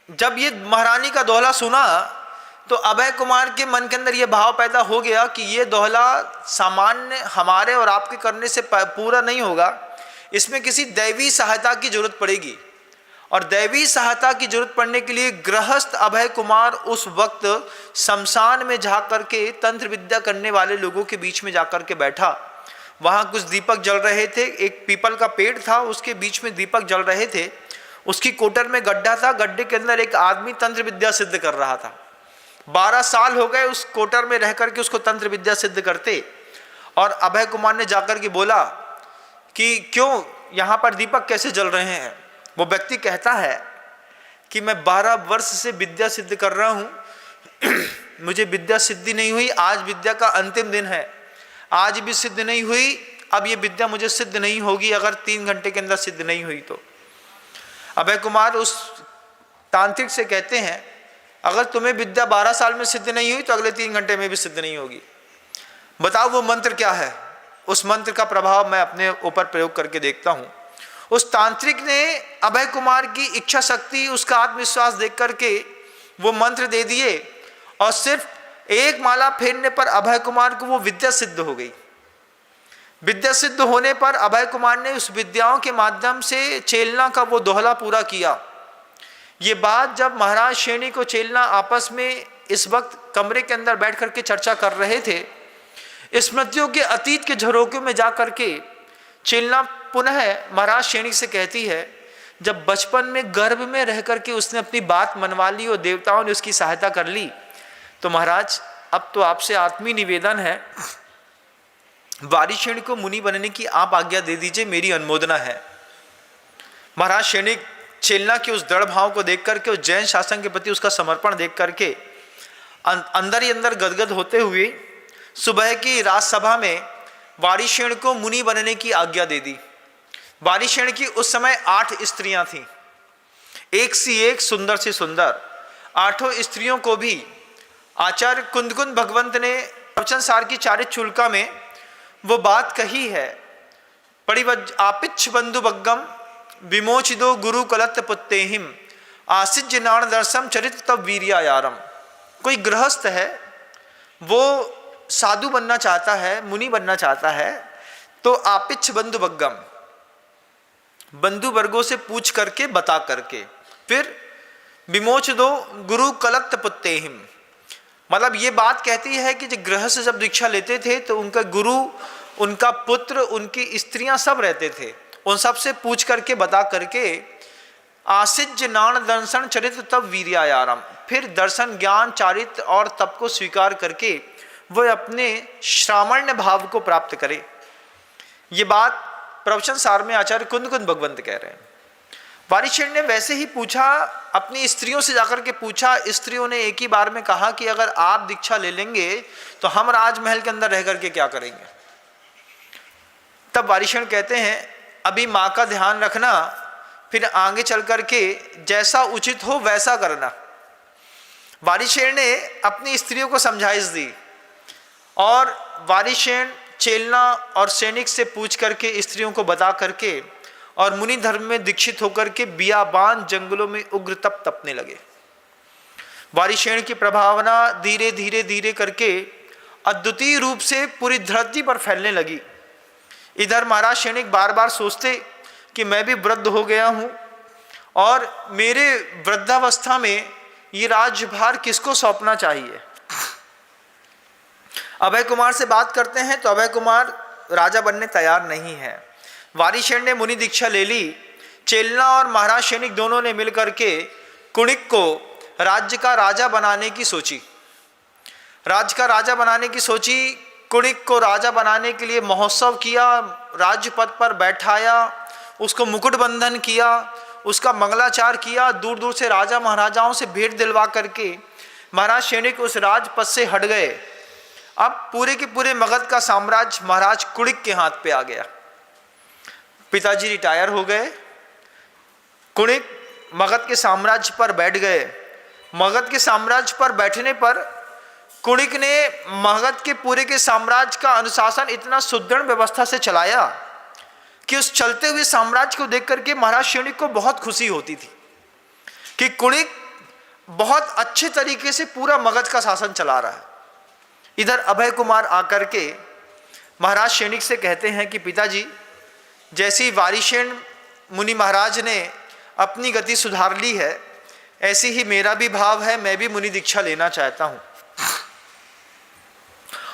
जब ये महारानी का दोहला सुना तो अभय कुमार के मन के अंदर ये भाव पैदा हो गया कि ये दोहला सामान्य हमारे और आपके करने से पूरा नहीं होगा, इसमें किसी दैवी सहायता की जरूरत पड़ेगी। और दैवी सहायता की जरूरत पड़ने के लिए गृहस्थ अभय कुमार उस वक्त शमशान में जा करके तंत्र विद्या करने वाले लोगों के बीच में जाकर के बैठा। वहाँ कुछ दीपक जल रहे थे, एक पीपल का पेड़ था, उसके बीच में दीपक जल रहे थे। उसकी कोटर में गड्ढा था, गड्ढे के अंदर एक आदमी तंत्र विद्या सिद्ध कर रहा था। 12 साल हो गए उस कोटर में रह करके उसको तंत्र विद्या सिद्ध करते। और अभय कुमार ने जाकर के बोला कि क्यों यहाँ पर दीपक कैसे जल रहे हैं? वो व्यक्ति कहता है कि मैं 12 वर्ष से विद्या सिद्ध कर रहा हूँ, मुझे विद्या सिद्धि नहीं हुई, आज विद्या का अंतिम दिन है, आज भी सिद्ध नहीं हुई, अब ये विद्या मुझे सिद्ध नहीं होगी अगर 3 घंटे के अंदर सिद्ध नहीं हुई तो। अभय कुमार उस तांत्रिक से कहते हैं अगर तुम्हें विद्या 12 साल में सिद्ध नहीं हुई तो अगले 3 घंटे में भी सिद्ध नहीं होगी, बताओ वो मंत्र क्या है? उस मंत्र का प्रभाव मैं अपने ऊपर प्रयोग करके देखता हूँ। उस तांत्रिक ने अभय कुमार की इच्छा शक्ति, उसका आत्मविश्वास देख करके वो मंत्र दे दिए और सिर्फ एक माला फेरने पर अभय कुमार को वो विद्या सिद्ध हो गई। विद्या सिद्ध होने पर अभय कुमार ने उस विद्याओं के माध्यम से चेलना का वो दोहला पूरा किया। ये बात जब महाराज शैनी को चेलना आपस में इस वक्त कमरे के अंदर बैठ करके चर्चा कर रहे थे, स्मृतियों के अतीत के झरोकों में जा करके चेलना पुनः महाराज शैनी से कहती है जब बचपन में गर्भ में रह करके उसने अपनी बात मनवा ली और देवताओं ने उसकी सहायता कर ली, तो महाराज अब तो आपसे आत्मीय निवेदन है, वारिशेण को मुनि बनने की आप आज्ञा दे दीजिए, मेरी अनुमोदना है। महाराज शैनी चेलना के उस दृढ़ भाव को देख करके, उस जैन शासन के प्रति उसका समर्पण देख करके अंदर ही अंदर गदगद होते हुए सुबह की राजसभा में वारिशेण को मुनि बनने की आज्ञा दे दी। वारिशेण की उस समय 8 स्त्रियां थीं, एक सी एक सुंदर से सुंदर। 8 स्त्रियों को भी आचार्य कुंदकुंद भगवंत ने प्रवचन सार की चारिचूलिका में वो बात कही है, परिवज आपिच्छ बंधु बग्गम विमोचिदो गुरु कलत्त पुत्तेहिम आसिज्य नाण दर्शम चरित तब वीर्यायारम। कोई गृहस्थ है, वो साधु बनना चाहता है, मुनि बनना चाहता है, तो आपिच्छ बंधु बग्गम, बंधु वर्गों से पूछ करके बता करके, फिर विमोचिदो गुरु कलत्त पुत्तेहिम, मतलब ये बात कहती है कि जब गृहस्थ जब दीक्षा लेते थे तो उनका गुरु, उनका पुत्र, उनकी स्त्रियां सब रहते थे, उन सब से पूछ करके बता करके आसिज्य नाण दर्शन चरित्र तब वीर्यायारम, फिर दर्शन ज्ञान चारित्र और तप को स्वीकार करके वह अपने श्रामण्य भाव को प्राप्त करे। ये बात प्रवचन सार में आचार्य कुंदकुंद भगवंत कह रहे हैं। वारिशेण ने वैसे ही पूछा, अपनी स्त्रियों से जाकर के पूछा, स्त्रियों ने एक ही बार में कहा कि अगर आप दीक्षा ले लेंगे तो हम राजमहल के अंदर रह करके क्या करेंगे। तब वारिशेण कहते हैं अभी माँ का ध्यान रखना, फिर आगे चल करके जैसा उचित हो वैसा करना। वारिशेण ने अपनी स्त्रियों को समझाइश दी और वारिशेण चेलना और सैनिक से पूछ करके स्त्रियों को बता करके और मुनि धर्म में दीक्षित होकर के बियाबान जंगलों में उग्र तप तपने लगे। वारिशेण की प्रभावना धीरे धीरे धीरे करके अद्वितीय रूप से पूरी धरती पर फैलने लगी। इधर महाराज सैनिक बार बार सोचते कि मैं भी वृद्ध हो गया हूँ और मेरे वृद्धावस्था में ये राज्यभार किसको सौंपना चाहिए। अभय कुमार से बात करते हैं तो अभय कुमार राजा बनने तैयार नहीं है। वारिशेण ने मुनि दीक्षा ले ली। चेलना और महाराज सैनिक दोनों ने मिलकर के कुणिक को राज्य का राजा बनाने की सोची। राज्य का राजा बनाने की सोची, कुणिक को राजा बनाने के लिए महोत्सव किया, राज्य पद पर बैठाया, उसको मुकुट बंधन किया, उसका मंगलाचार किया, दूर दूर से राजा महाराजाओं से भेंट दिलवा करके महाराज सैनिक उस राजपद से हट गए। अब पूरे के पूरे मगध का साम्राज्य महाराज कुणिक के हाथ पे आ गया। पिताजी रिटायर हो गए, कुणिक मगध के साम्राज्य पर बैठ गए। मगध के साम्राज्य पर बैठने पर कुणिक ने मगध के पूरे के साम्राज्य का अनुशासन इतना सुदृढ़ व्यवस्था से चलाया कि उस चलते हुए साम्राज्य को देख करके महाराज सैनिक को बहुत खुशी होती थी कि कुणिक बहुत अच्छे तरीके से पूरा मगध का शासन चला रहा है। इधर अभय कुमार आकर के महाराज शैनिक से कहते हैं कि पिताजी, जैसी वारिशेन मुनि महाराज ने अपनी गति सुधार ली है, ऐसी ही मेरा भी भाव है, मैं भी मुनि दीक्षा लेना चाहता हूं।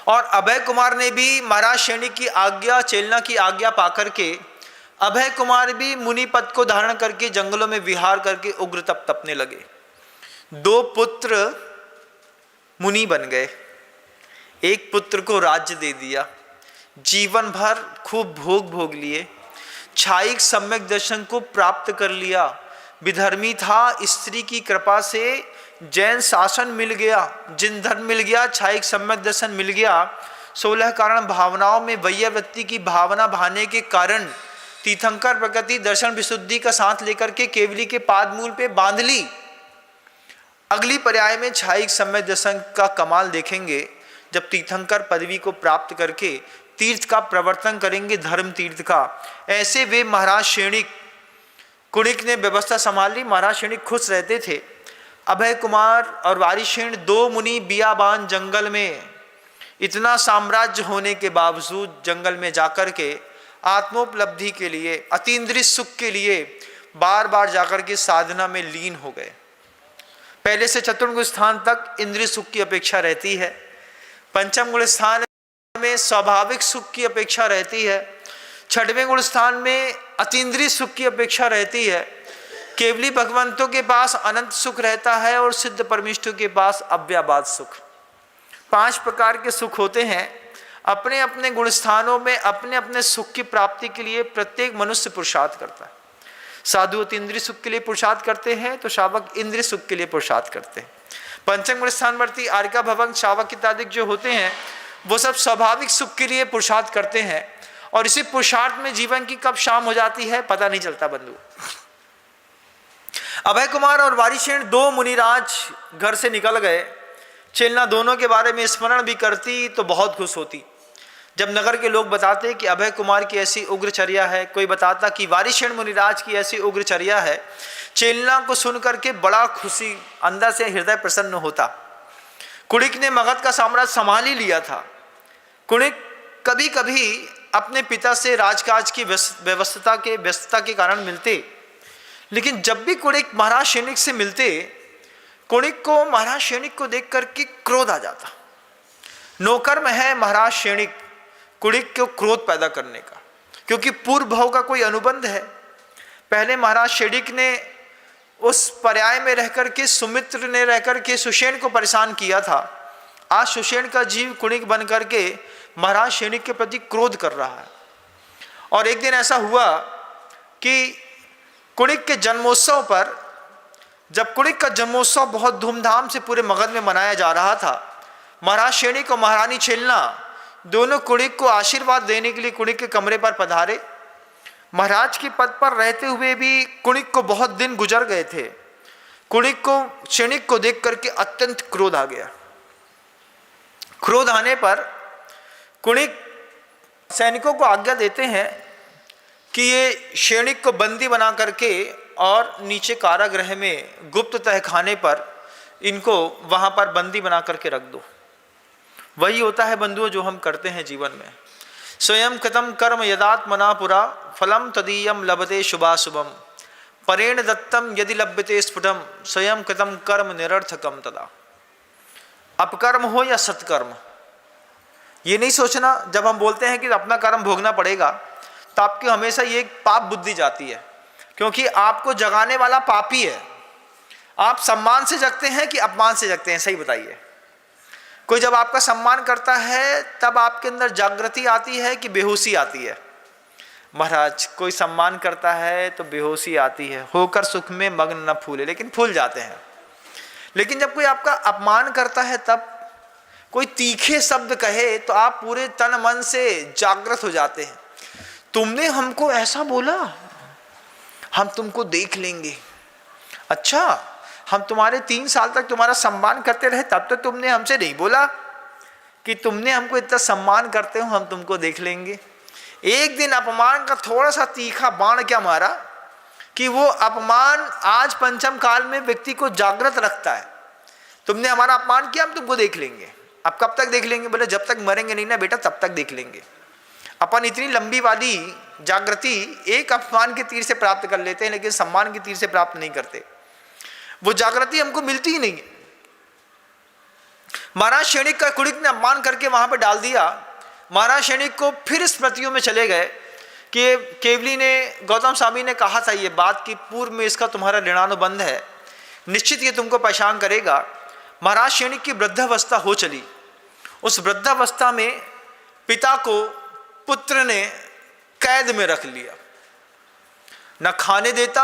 और अभय कुमार ने भी महाराज शैनिक की आज्ञा, चेलना की आज्ञा पाकर के अभय कुमार भी मुनि पद को धारण करके जंगलों में विहार करके उग्र तप तपने लगे। 2 पुत्र मुनि बन गए। एक पुत्र को राज्य दे दिया, जीवन भर खूब भोग भोग लिए, छायिक सम्यक दर्शन को प्राप्त कर लिया, विधर्मी था, स्त्री की कृपा से जैन शासन मिल गया, जिन धर्म मिल गया, छायिक सम्यक दर्शन मिल गया। 16 कारण भावनाओं में वैयवृत्ति की भावना भाने के कारण तीर्थंकर प्रकृति दर्शन विशुद्धि का साथ लेकर के केवली के पादमूल पे बांध ली। अगली पर्याय में छायिक सम्यक दर्शन का कमाल देखेंगे, जब तीर्थंकर पदवी को प्राप्त करके तीर्थ का प्रवर्तन करेंगे, धर्म तीर्थ का। ऐसे वे महाराज शैनिक, कुणिक ने व्यवस्था संभाल ली। महाराज शैनिक खुश रहते थे। अभय कुमार और वारिशेन 2 मुनि बियाबान जंगल में, इतना साम्राज्य होने के बावजूद जंगल में जाकर के आत्मोपलब्धि के लिए, अतीन्द्रिय सुख के लिए बार बार जाकर के साधना में लीन हो गए। पहले से चतुर्थ गुण स्थान तक इंद्रिय सुख की अपेक्षा रहती है, पंचम गुण स्थान में स्वाभाविक सुख की अपेक्षा रहती है, 6वें गुण स्थान में अतीन्द्रिय सुख की अपेक्षा रहती है, केवली भगवंतों के पास अनंत सुख रहता है और सिद्ध परमेष्ठों के पास अव्याबाद सुख। 5 प्रकार के सुख होते हैं। अपने अपने गुण स्थानों में अपने अपने सुख की प्राप्ति के लिए प्रत्येक मनुष्य पुरुषार्थ करता है। साधु अतीन्द्रिय सुख के लिए पुरुषार्थ करते हैं, तो शावक इंद्रिय सुख के लिए पुरुषार्थ करते हैं। पंचम गुण स्थानवर्ती आर्का भवंग शावक इत्यादि जो होते हैं, वो सब स्वाभाविक सुख के लिए पुरुषार्थ करते हैं, और इसी पुरुषार्थ में जीवन की कब शाम हो जाती है पता नहीं चलता बंधु। अभय कुमार और वारिशेन 2 मुनिराज घर से निकल गए। चेलना दोनों के बारे में स्मरण भी करती तो बहुत खुश होती। जब नगर के लोग बताते कि अभय कुमार की ऐसी उग्रचर्या है, कोई बताता कि वारिशेन मुनिराज की ऐसी उग्रचर्या है, चेलना को सुनकर के बड़ा खुशी, अंदर से हृदय प्रसन्न होता। कुणिक ने मगध का साम्राज्य संभाल ही लिया था। कुणिक कभी कभी अपने पिता से राजकाज की व्यस्तता के कारण मिलते, लेकिन जब भी कुणिक महाराज शैनिक से मिलते, कुणिक को महाराज शैनिक को देख करके क्रोध आ जाता। नौकर में है महाराज शैनिक कुणिक को क्रोध पैदा करने का, क्योंकि पूर्व भाव का कोई अनुबंध है। पहले महाराज शैनिक ने उस पर्याय में रहकर के, सुमित्र ने रहकर के सुषेण को परेशान किया था। आज सुषेण का जीव कुणिक बन करके महाराज शैनिक के प्रति क्रोध कर रहा है। और एक दिन ऐसा हुआ कि कुणिक के जन्मोत्सव पर, जब कुणिक का जन्मोत्सव बहुत धूमधाम से पूरे मगध में मनाया जा रहा था, महाराज शैनिक और महारानी चेलना दोनों कुणिक को आशीर्वाद देने के लिए कुणिक के कमरे पर पधारे। महाराज के पद पर रहते हुए भी कुणिक को बहुत दिन गुजर गए थे। कुणिक को शैनिक को देख करके अत्यंत क्रोध आ गया। क्रोध आने पर कुणिक सैनिकों को आज्ञा देते हैं कि ये शैनिक को बंदी बना करके और नीचे कारागृह में गुप्त तहखाने पर इनको वहाँ पर बंदी बना करके रख दो। वही होता है बंधुओं जो हम करते हैं जीवन में। स्वयं कृतं कर्म यदात्मना पुरा फलम तदीयम लभते शुभाशुभम परेण दत्तम यदि लभ्यते स्फुटम स्वयं कृतं कर्म निरर्थकम तदा। अपकर्म हो या सत्कर्म, ये नहीं सोचना जब हम बोलते हैं कि अपना कर्म भोगना पड़ेगा, तो आपकी हमेशा ये पाप बुद्धि जाती है, क्योंकि आपको जगाने वाला पापी है। आप सम्मान से जगते हैं कि अपमान से जगते हैं, सही बताइए। कोई जब आपका सम्मान करता है तब आपके अंदर जागृति आती है कि बेहोशी आती है। महाराज कोई सम्मान करता है तो बेहोशी आती है, होकर सुख में मग्न न फूले, लेकिन फूल जाते हैं। लेकिन जब कोई आपका अपमान करता है, तब कोई तीखे शब्द कहे तो आप पूरे तन मन से जागृत हो जाते हैं। तुमने हमको ऐसा बोला, हम तुमको देख लेंगे। अच्छा, हम तुम्हारे 3 साल तक तुम्हारा सम्मान करते रहे, तब तो तुमने हमसे नहीं बोला कि तुमने हमको इतना सम्मान करते हो, हम तुमको देख लेंगे। एक दिन अपमान का थोड़ा सा तीखा बाण क्या मारा कि वो अपमान आज पंचम काल में व्यक्ति को जागृत रखता है। तुमने हमारा अपमान किया, हम तुमको देख लेंगे। अब कब तक देख लेंगे? बोले जब तक मरेंगे नहीं ना बेटा, तब तक देख लेंगे। अपन इतनी लंबी वाली जागृति एक अपमान के तीर से प्राप्त कर लेते हैं, लेकिन सम्मान के तीर से प्राप्त नहीं करते। वो जागृति हमको मिलती ही नहीं है। महाराज शैणिक का कुणिक ने अपमान करके वहां पे डाल दिया। महाराज शैणिक को फिर स्मृतियों में चले गए कि केवली ने, गौतम स्वामी ने कहा था ये बात कि पूर्व में इसका तुम्हारा ऋणानुबंध है, निश्चित ये तुमको परेशान करेगा। महाराज शैणिक की वृद्धावस्था हो चली। उस वृद्धावस्था में पिता को पुत्र ने कैद में रख लिया, न खाने देता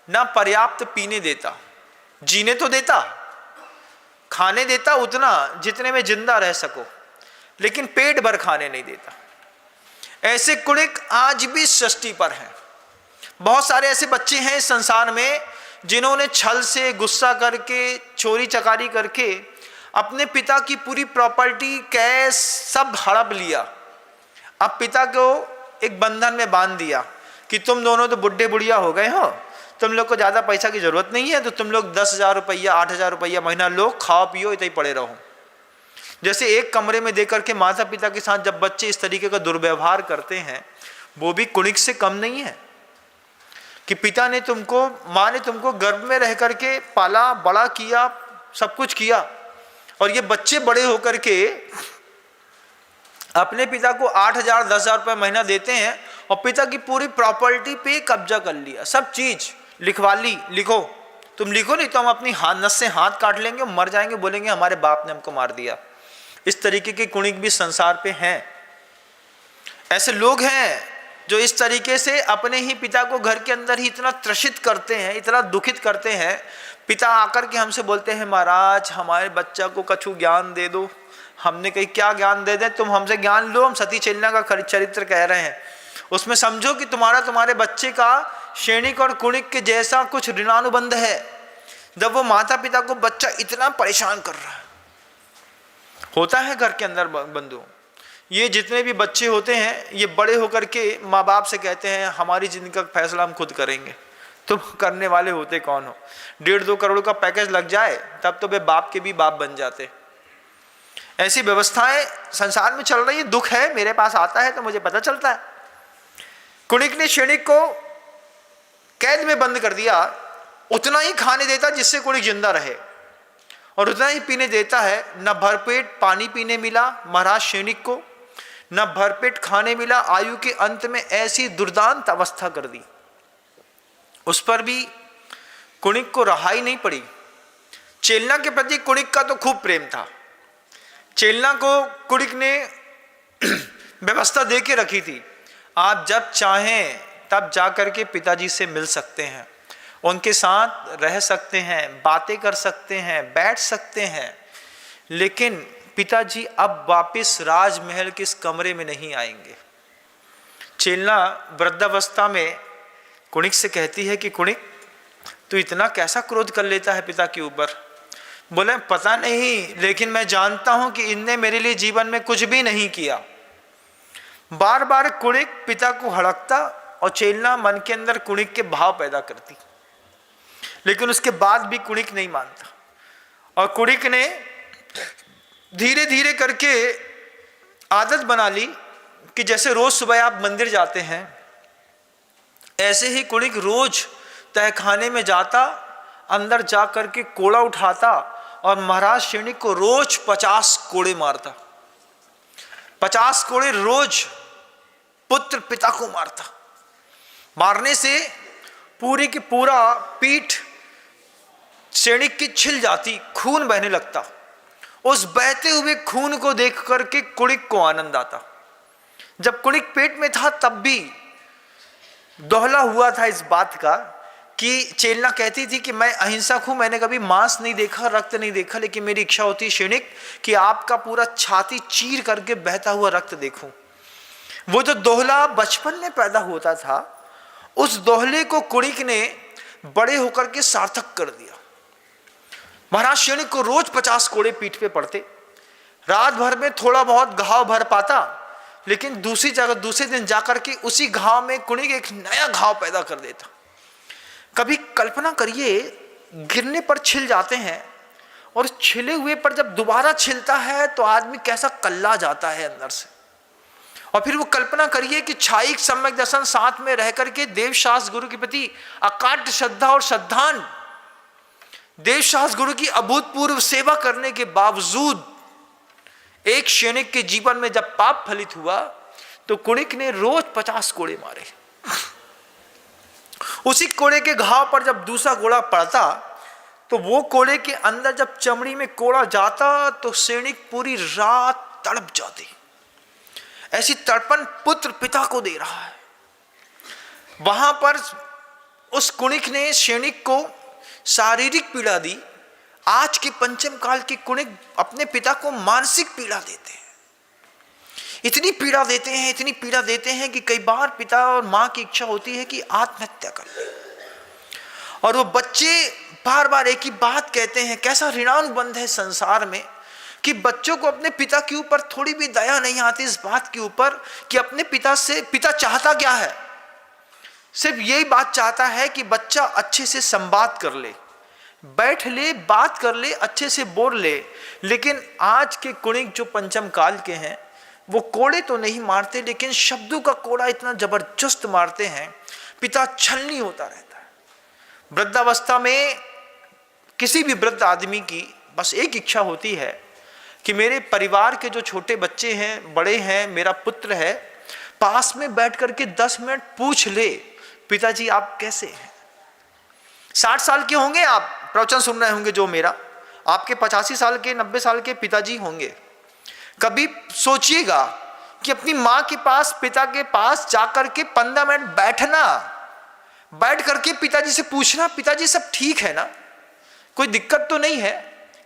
न पर्याप्त पीने देता। जीने तो देता, खाने देता उतना जितने में जिंदा रह सको, लेकिन पेट भर खाने नहीं देता। ऐसे कुणिक आज भी सृष्टि पर हैं। बहुत सारे ऐसे बच्चे हैं इस संसार में जिन्होंने छल से, गुस्सा करके, चोरी चकारी करके अपने पिता की पूरी प्रॉपर्टी, कैश सब हड़प लिया। अब पिता को एक बंधन में बांध दिया कि तुम दोनों तो बुढ़े बुढ़िया हो गए हो, तुम लोग को ज़्यादा पैसा की जरूरत नहीं है, तो तुम लोग 10,000 रुपया, 8,000 रुपया महीना लो, खाओ पियो, इतना ही पड़े रहो। जैसे एक कमरे में देकर के माता पिता के साथ जब बच्चे इस तरीके का दुर्व्यवहार करते हैं, वो भी कुणिक से कम नहीं है कि पिता ने तुमको, माँ ने तुमको गर्भ में रह करके पाला, बड़ा किया, सब कुछ किया, और ये बच्चे बड़े होकर के अपने पिता को 8,000 10,000 रुपये महीना देते हैं और पिता की पूरी प्रॉपर्टी पे कब्जा कर लिया, सब चीज लिखवा ली। लिखो, तुम लिखो नहीं तो हम अपनी नस से हाथ काट लेंगे, मर जाएंगे, बोलेंगे हमारे बाप ने हमको मार दिया। इस तरीके के कुणिक भी संसार पे हैं। ऐसे लोग हैं जो इस तरीके से अपने ही पिता को घर के अंदर ही इतना त्रसित करते हैं, इतना दुखित करते हैं। पिता आकर के हमसे बोलते हैं महाराज हमारे बच्चा को कछु ज्ञान दे दो। हमने कही क्या ज्ञान दे दें, तुम हमसे ज्ञान लो, हम सती चेलना का चरित्र कह रहे हैं। उसमें समझो कि तुम्हारे बच्चे का शैणिक और कुणिक के जैसा कुछ ऋणानुबंध है। जब वो माता पिता को बच्चा इतना परेशान कर रहा है, होता है घर के अंदर बंधु, ये जितने भी बच्चे होते हैं ये बड़े होकर के माँ बाप से कहते हैं हमारी जिंदगी का फैसला हम खुद करेंगे। तुम करने वाले होते कौन हो? 1.5-2 करोड़ का पैकेज लग जाए तब तो वे बाप के भी बाप बन जाते। ऐसी व्यवस्थाएं संसार में चल रही है। दुख है, मेरे पास आता है तो मुझे पता चलता है। कुणिक ने शैणिक को कैद में बंद कर दिया। उतना ही खाने देता जिससे कुणिक जिंदा रहे, और उतना ही पीने देता है। न भरपेट पानी पीने मिला महाराज शैणिक को, न भरपेट खाने मिला। आयु के अंत में ऐसी दुर्दांत अवस्था कर दी। उस पर भी कुणिक को रहाई नहीं पड़ी। चेलना के प्रति कुणिक का तो खूब प्रेम था। चेलना को कुणिक ने व्यवस्था दे के रखी थी, आप जब चाहें तब जाकर के पिताजी से मिल सकते हैं, उनके साथ रह सकते हैं, बातें कर सकते हैं, बैठ सकते हैं, लेकिन पिताजी अब वापस राजमहल के इस कमरे में नहीं आएंगे। चेलना वृद्धावस्था में कुणिक से कहती है कि कुणिक तू इतना कैसा क्रोध कर लेता है पिता के ऊपर? बोले पता नहीं, लेकिन मैं जानता हूं कि इनने मेरे लिए जीवन में कुछ भी नहीं किया। बार बार कुणिक पिता को हड़कता और चेलना मन के अंदर कुणिक के भाव पैदा करती, लेकिन उसके बाद भी कुणिक नहीं मानता। और कुणिक ने धीरे धीरे करके आदत बना ली कि जैसे रोज सुबह आप मंदिर जाते हैं, ऐसे ही कुणिक रोज तहखाने में जाता, अंदर जा करके कोड़ा उठाता और महाराज शैणिक को रोज 50 कोड़े मारता। 50 कोड़े रोज पुत्र पिता को मारता। मारने से पूरी की पूरा पीठ शैणिक की छिल जाती, खून बहने लगता। उस बहते हुए खून को देख करके कुणिक को आनंद आता। जब कुणिक पेट में था तब भी दोहला हुआ था इस बात का कि चेलना कहती थी कि मैं अहिंसक हूं, मैंने कभी मांस नहीं देखा, रक्त नहीं देखा, लेकिन मेरी इच्छा होती है शैणिक कि आपका पूरा छाती चीर करके बहता हुआ रक्त देखूं। वो जो दोहला बचपन में पैदा होता था, उस दोहले को कुणिक ने बड़े होकर के सार्थक कर दिया। महाराज शैणिक को रोज 50 कोड़े पीठ पे पड़ते। रात भर में थोड़ा बहुत घाव भर पाता, लेकिन दूसरी जगह दूसरे दिन जाकर के उसी घाव में कुणिक एक नया घाव पैदा कर देता। कभी कल्पना करिए, गिरने पर छिल जाते हैं और छिले हुए पर जब दोबारा छिलता है तो आदमी कैसा कल्ला जाता है अंदर से। और फिर वो कल्पना करिए कि छाई सम्यक दर्शन साथ में रह करके देवशास्त्र गुरु के प्रति अकाट श्रद्धा और श्रद्धान, देवशास्त्र गुरु की अभूतपूर्व सेवा करने के बावजूद एक सैनिक के जीवन में जब पाप फलित हुआ तो कुणिक ने रोज 50 कोड़े मारे। उसी कोड़े के घाव पर जब दूसरा कोड़ा पड़ता तो वो कोड़े के अंदर जब चमड़ी में कोड़ा जाता तो सैनिक पूरी रात तड़प जाती। ऐसी तड़पन पुत्र पिता को दे रहा है। वहां पर उस कुणिक ने सैनिक को शारीरिक पीड़ा दी। आज के पंचम काल के कुणिक अपने पिता को मानसिक पीड़ा देते हैं। इतनी पीड़ा देते हैं, इतनी पीड़ा देते हैं कि कई बार पिता और मां की इच्छा होती है कि आत्महत्या कर ले। और वो बच्चे बार बार एक ही बात कहते हैं। कैसा ऋणानुबंध है संसार में कि बच्चों को अपने पिता के ऊपर थोड़ी भी दया नहीं आती इस बात के ऊपर कि अपने पिता से, पिता चाहता क्या है, सिर्फ यही बात चाहता है कि बच्चा अच्छे से संवाद कर ले, बैठ ले, बात कर ले, अच्छे से बोल ले। लेकिन आज के कुणिक जो पंचम काल के हैं वो कोड़े तो नहीं मारते, लेकिन शब्दों का कोड़ा इतना जबरदस्त मारते हैं, पिता छलनी होता रहता है। वृद्धावस्था में किसी भी वृद्ध आदमी की बस एक इच्छा होती है कि मेरे परिवार के जो छोटे बच्चे हैं, बड़े हैं, मेरा पुत्र है, पास में बैठ करके 10 मिनट पूछ ले, पिताजी आप कैसे हैं। 60 साल के होंगे आप, प्रवचन सुन रहे होंगे जो मेरा, आपके 85 साल के, 90 साल के पिताजी होंगे। कभी सोचिएगा कि अपनी मां के पास, पिता के पास जाकर के 15 मिनट बैठना, बैठ करके पिताजी से पूछना, पिताजी सब ठीक है ना, कोई दिक्कत तो नहीं है,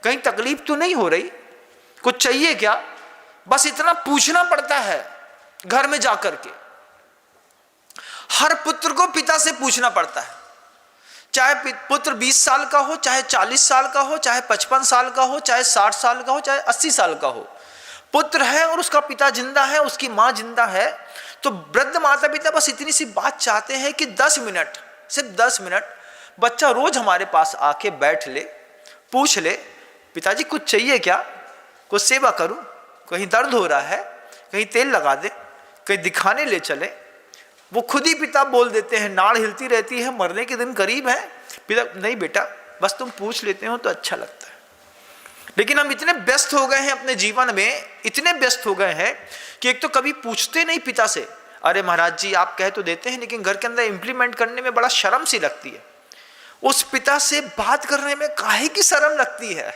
कहीं तकलीफ तो नहीं हो रही, कुछ चाहिए क्या, बस इतना पूछना पड़ता है घर में जाकर के। हर पुत्र को पिता से पूछना पड़ता है, चाहे पुत्र 20 साल का हो, चाहे 40 साल का हो, चाहे 55 साल का हो, चाहे 60 साल का हो, चाहे 80 साल का हो, पुत्र है और उसका पिता जिंदा है, उसकी मां जिंदा है, तो वृद्ध माता पिता बस इतनी सी बात चाहते हैं कि 10 मिनट, सिर्फ 10 मिनट बच्चा रोज हमारे पास आके बैठ ले, पूछ ले, पिताजी कुछ चाहिए क्या, कुछ सेवा करूं, कहीं दर्द हो रहा है, कहीं तेल लगा दे, कहीं दिखाने ले चले। वो खुद ही पिता बोल देते हैं, नाड़ हिलती रहती है, मरने के दिन करीब है, पिता नहीं बेटा बस तुम पूछ लेते हो तो अच्छा लगता है। लेकिन हम इतने व्यस्त हो गए हैं अपने जीवन में, इतने व्यस्त हो गए हैं कि एक तो कभी पूछते नहीं पिता से, अरे महाराज जी आप कह तो देते हैं लेकिन घर के अंदर इंप्लीमेंट करने में बड़ा शर्म सी लगती है। उस पिता से बात करने में काहे की शर्म लगती है।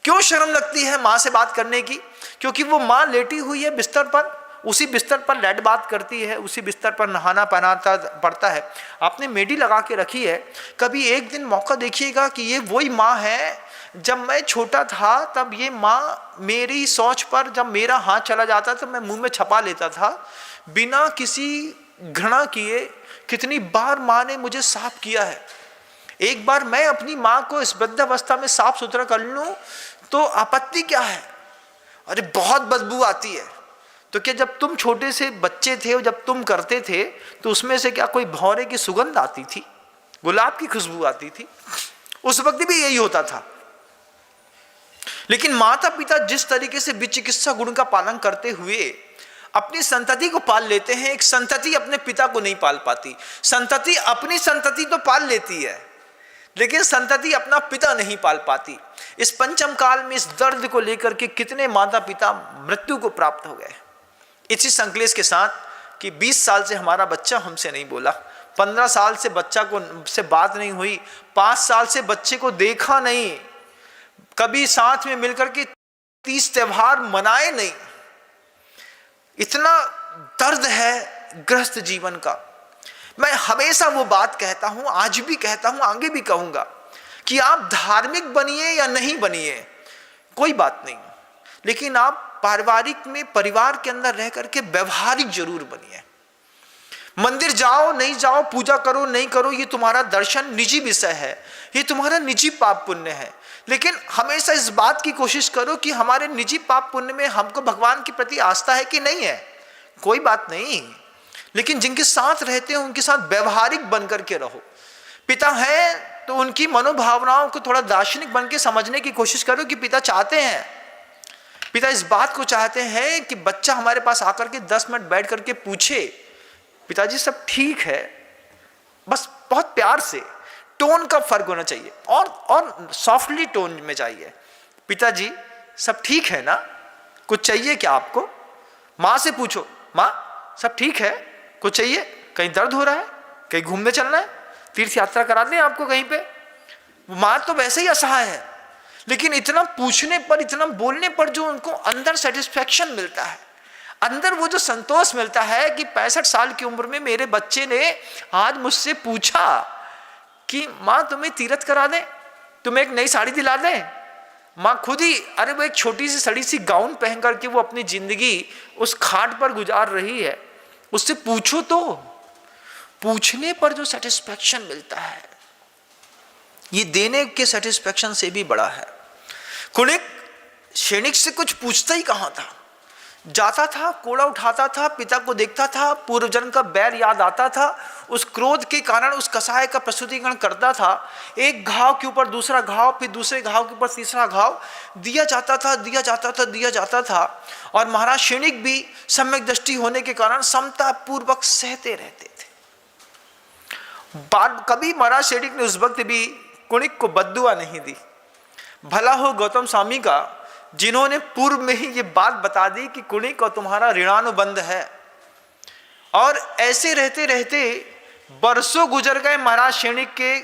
क्यों शर्म लगती है मां से बात करने की? क्योंकि वो मां लेटी हुई है बिस्तर पर, उसी बिस्तर पर लेट बात करती है, उसी बिस्तर पर नहाना पहनाता पड़ता है, आपने मेडी लगा के रखी है। कभी एक दिन मौका देखिएगा कि ये वही माँ है, जब मैं छोटा था तब ये माँ मेरी सोच पर जब मेरा हाथ चला जाता तो मैं मुंह में छपा लेता था बिना किसी घृणा किए। कितनी बार माँ ने मुझे साफ किया है। एक बार मैं अपनी माँ को इस वृद्धावस्था में साफ सुथरा कर लूँ तो आपत्ति क्या है? अरे बहुत बदबू आती है। तो क्या जब तुम छोटे से बच्चे थे और जब तुम करते थे तो उसमें से क्या कोई भौरे की सुगंध आती थी, गुलाब की खुशबू आती थी? उस वक्त भी यही होता था। लेकिन माता पिता जिस तरीके से विचिकित्सा गुण का पालन करते हुए अपनी संतति को पाल लेते हैं, एक संतति अपने पिता को नहीं पाल पाती। संतति अपनी संतति तो पाल लेती है लेकिन संतति अपना पिता नहीं पाल पाती। इस पंचम काल में इस दर्द को लेकर के कितने माता पिता मृत्यु को प्राप्त हो गए इसी संकलेश के साथ कि 20 साल से हमारा बच्चा हमसे नहीं बोला, 15 साल से बच्चा को से बात नहीं हुई, 5 साल से बच्चे को देखा नहीं, कभी साथ में मिलकर के 30 त्योहार मनाए नहीं। इतना दर्द है गृहस्थ जीवन का। मैं हमेशा वो बात कहता हूं, आज भी कहता हूं, आगे भी कहूंगा कि आप धार्मिक बनिए या नहीं बनिए कोई बात नहीं, लेकिन आप पारिवारिक में परिवार के अंदर रह करके व्यवहारिक जरूर बनिए। मंदिर जाओ नहीं जाओ, पूजा करो नहीं करो, ये तुम्हारा दर्शन निजी विषय है, ये तुम्हारा निजी पाप पुण्य है। लेकिन हमेशा इस बात की कोशिश करो कि हमारे निजी पाप पुण्य में हमको भगवान के प्रति आस्था है कि नहीं है, कोई बात नहीं, लेकिन जिनके साथ रहते हो उनके साथ व्यवहारिक बन करके रहो। पिता है तो उनकी मनोभावनाओं को थोड़ा दार्शनिक बन के समझने की कोशिश करो कि पिता चाहते हैं, पिता इस बात को चाहते हैं कि बच्चा हमारे पास आकर के 10 मिनट बैठ करके पूछे, पिताजी सब ठीक है, बस बहुत प्यार से, टोन का फर्क होना चाहिए और सॉफ्टली टोन में चाहिए। पिताजी सब ठीक है ना, कुछ चाहिए क्या आपको? माँ से पूछो, माँ सब ठीक है, कुछ चाहिए, कहीं दर्द हो रहा है, कहीं घूमने चलना है, तीर्थ यात्रा करा दें आपको कहीं पे? माँ तो वैसे ही असहाय है, लेकिन इतना पूछने पर, इतना बोलने पर जो उनको अंदर सेटिस्फैक्शन मिलता है, अंदर वो जो संतोष मिलता है कि 65 साल की उम्र में मेरे बच्चे ने आज मुझसे पूछा कि माँ तुम्हें तीर्थ करा दें, तुम्हें एक नई साड़ी दिला दें। माँ खुद ही, अरे वो एक छोटी सी सड़ी सी गाउन पहन करके वो अपनी जिंदगी उस खाट पर गुजार रही है, उससे पूछो तो। पूछने पर जो सेटिस्फैक्शन मिलता है ये देने के सेटिस्फैक्शन से भी बड़ा है। कुणिक सैनिक से कुछ पूछता ही कहाँ था, जाता था, कोड़ा उठाता था, पिता को देखता था, पूर्व जन्म का बैर याद आता था, उस क्रोध के कारण उस कसाय का प्रस्तुतिकरण करता था, एक घाव के ऊपर दूसरा घाव, फिर दूसरे घाव के ऊपर तीसरा घाव दिया जाता था, दिया जाता था, दिया जाता था। और महाराज सैनिक भी सम्यक दृष्टि होने के कारण समता पूर्वक सहते रहते थे। कभी महाराज सैनिक ने उस वक्त भी कुणिक को बद्दुआ नहीं दी। भला हो गौतम स्वामी का, जिन्होंने पूर्व में ही ये बात बता दी कि कुणिक और तुम्हारा ऋणानुबंध है। और ऐसे रहते रहते बरसों गुजर गए महाराज सैनिक के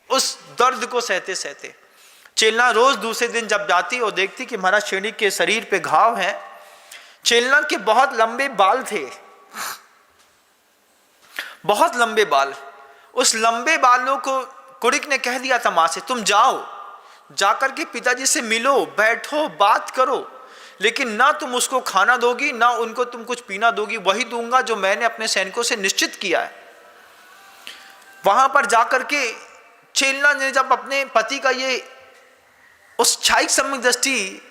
उस दर्द को सहते सहते। चेलना रोज दूसरे दिन जब जाती और देखती कि महाराज सैनिक के शरीर पे घाव है, चेलना के बहुत लंबे बाल थे, बहुत लंबे बाल। उस लंबे बालों को कुणिक ने कह दिया था माँ से, तुम जाओ, जाकर के पिताजी से मिलो, बैठो, बात करो, लेकिन ना तुम उसको खाना दोगी, ना उनको तुम कुछ पीना दोगी, वही दूंगा जो मैंने अपने सैनिकों से निश्चित किया है। वहां पर जाकर के चेलना ने जब अपने पति का ये उस क्षायिक सम्यक दृष्टि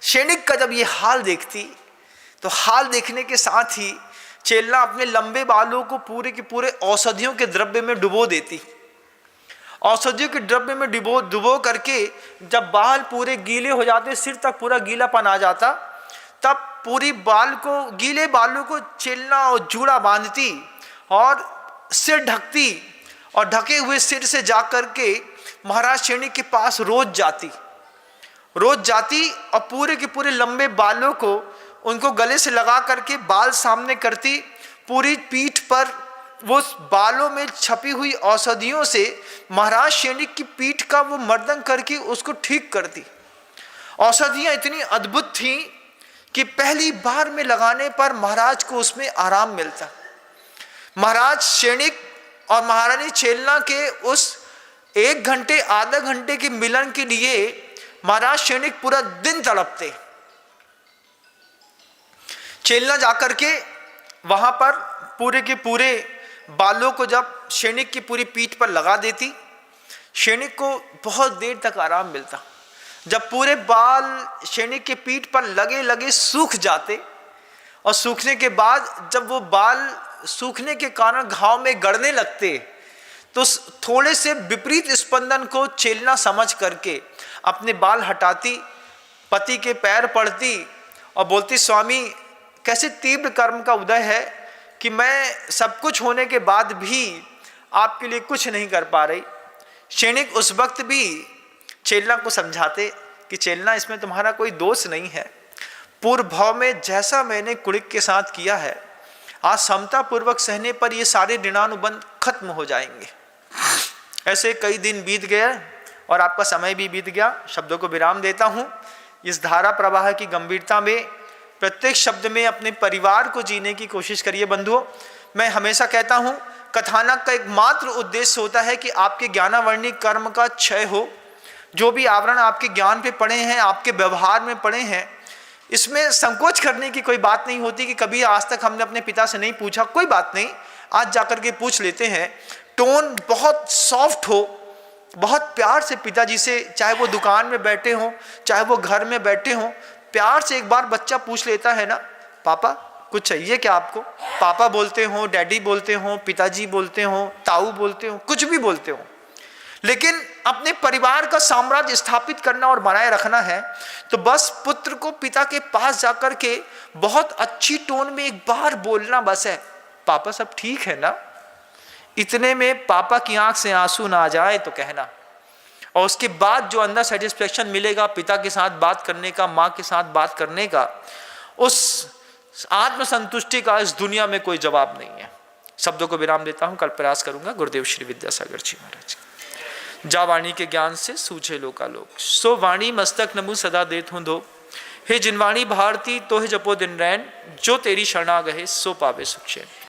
सैनिक का जब ये हाल देखती, तो हाल देखने के साथ ही चेलना अपने लंबे बालों को पूरे के पूरे औषधियों के द्रव्य में डुबो देती। औषधियों के द्रव्य में डुबो करके जब बाल पूरे गीले हो जाते, सिर तक पूरा गीलापन आ जाता, तब पूरी बाल को, गीले बालों को चेलना और जूड़ा बांधती और सिर ढकती, और ढके हुए सिर से जाकर के महाराज सैनिक के पास रोज जाती और पूरे के पूरे लंबे बालों को उनको गले से लगा करके बाल सामने करती, पूरी पीठ पर वो बालों में छपी हुई औषधियों से महाराज सैनिक की पीठ का वो मर्दन करके उसको ठीक करती। औषधियाँ इतनी अद्भुत थीं कि पहली बार में लगाने पर महाराज को उसमें आराम मिलता। महाराज सैनिक और महारानी चेलना के उस 1 घंटे आधा घंटे के मिलन के लिए महाराज सैनिक पूरा दिन तड़पते। चेलना जाकर के वहां पर पूरे के पूरे बालों को जब सैनिक की पूरी पीठ पर लगा देती, सैनिक को बहुत देर तक आराम मिलता। जब पूरे बाल सैनिक के पीठ पर लगे लगे सूख जाते, और सूखने के बाद जब वो बाल सूखने के कारण घाव में गड़ने लगते, तो थोड़े से विपरीत स्पंदन को चेलना समझ करके अपने बाल हटाती, पति के पैर पड़ती और बोलती, स्वामी कैसे तीव्र कर्म का उदय है कि मैं सब कुछ होने के बाद भी आपके लिए कुछ नहीं कर पा रही। सैनिक उस वक्त भी चेलना को समझाते कि चेलना, इसमें तुम्हारा कोई दोष नहीं है, पूर्व भाव में जैसा मैंने कुणिक के साथ किया है, आज समता पूर्वक सहने पर ये सारे ऋणानुबंध खत्म हो जाएंगे। ऐसे कई दिन बीत गए और आपका समय भी बीत गया। शब्दों को विराम देता हूँ। इस धारा प्रवाह की गंभीरता में प्रत्येक शब्द में अपने परिवार को जीने की कोशिश करिए बंधुओं। मैं हमेशा कहता हूँ, कथानक का एकमात्र उद्देश्य होता है कि आपके ज्ञानावर्णी कर्म का क्षय हो। जो भी आवरण आपके ज्ञान पे पड़े हैं, आपके व्यवहार में पड़े हैं, इसमें संकोच करने की कोई बात नहीं होती कि कभी आज तक हमने अपने पिता से नहीं पूछा। कोई बात नहीं, आज जाकर के पूछ लेते हैं। टोन बहुत सॉफ्ट हो, बहुत प्यार से पिताजी से, चाहे वो दुकान में बैठे हों, चाहे वो घर में बैठे हों, प्यार से एक बार बच्चा पूछ लेता है ना, पापा कुछ चाहिए क्या आपको? पापा बोलते हो, डैडी बोलते हो, पिताजी बोलते हो, ताऊ बोलते हो, कुछ भी बोलते हो, लेकिन अपने परिवार का साम्राज्य स्थापित करना और बनाए रखना है, तो बस पुत्र को पिता के पास जाकर के बहुत अच्छी टोन में एक बार बोलना बस है, पापा सब ठीक है ना? इतने में पापा की आंख से आंसू ना आ जाए तो कहना, और उसके बाद जो अंदर सेटिस्फेक्शन मिलेगा पिता के साथ बात करने का, माँ के साथ बात करने का, उस आत्मसंतुष्टि का इस दुनिया में कोई जवाब नहीं है। शब्दों को विराम देता हूं, कल प्रयास करूंगा। गुरुदेव श्री विद्यासागर जी महाराज। जा वाणी के ज्ञान से सूझे लोकालोक, सो वाणी मस्तक नमु सदा देत हूं दो। हे जिनवाणी भारती तो है जपो दिन रैन, जो तेरी शरणा गहे सो पावे सुख चैन।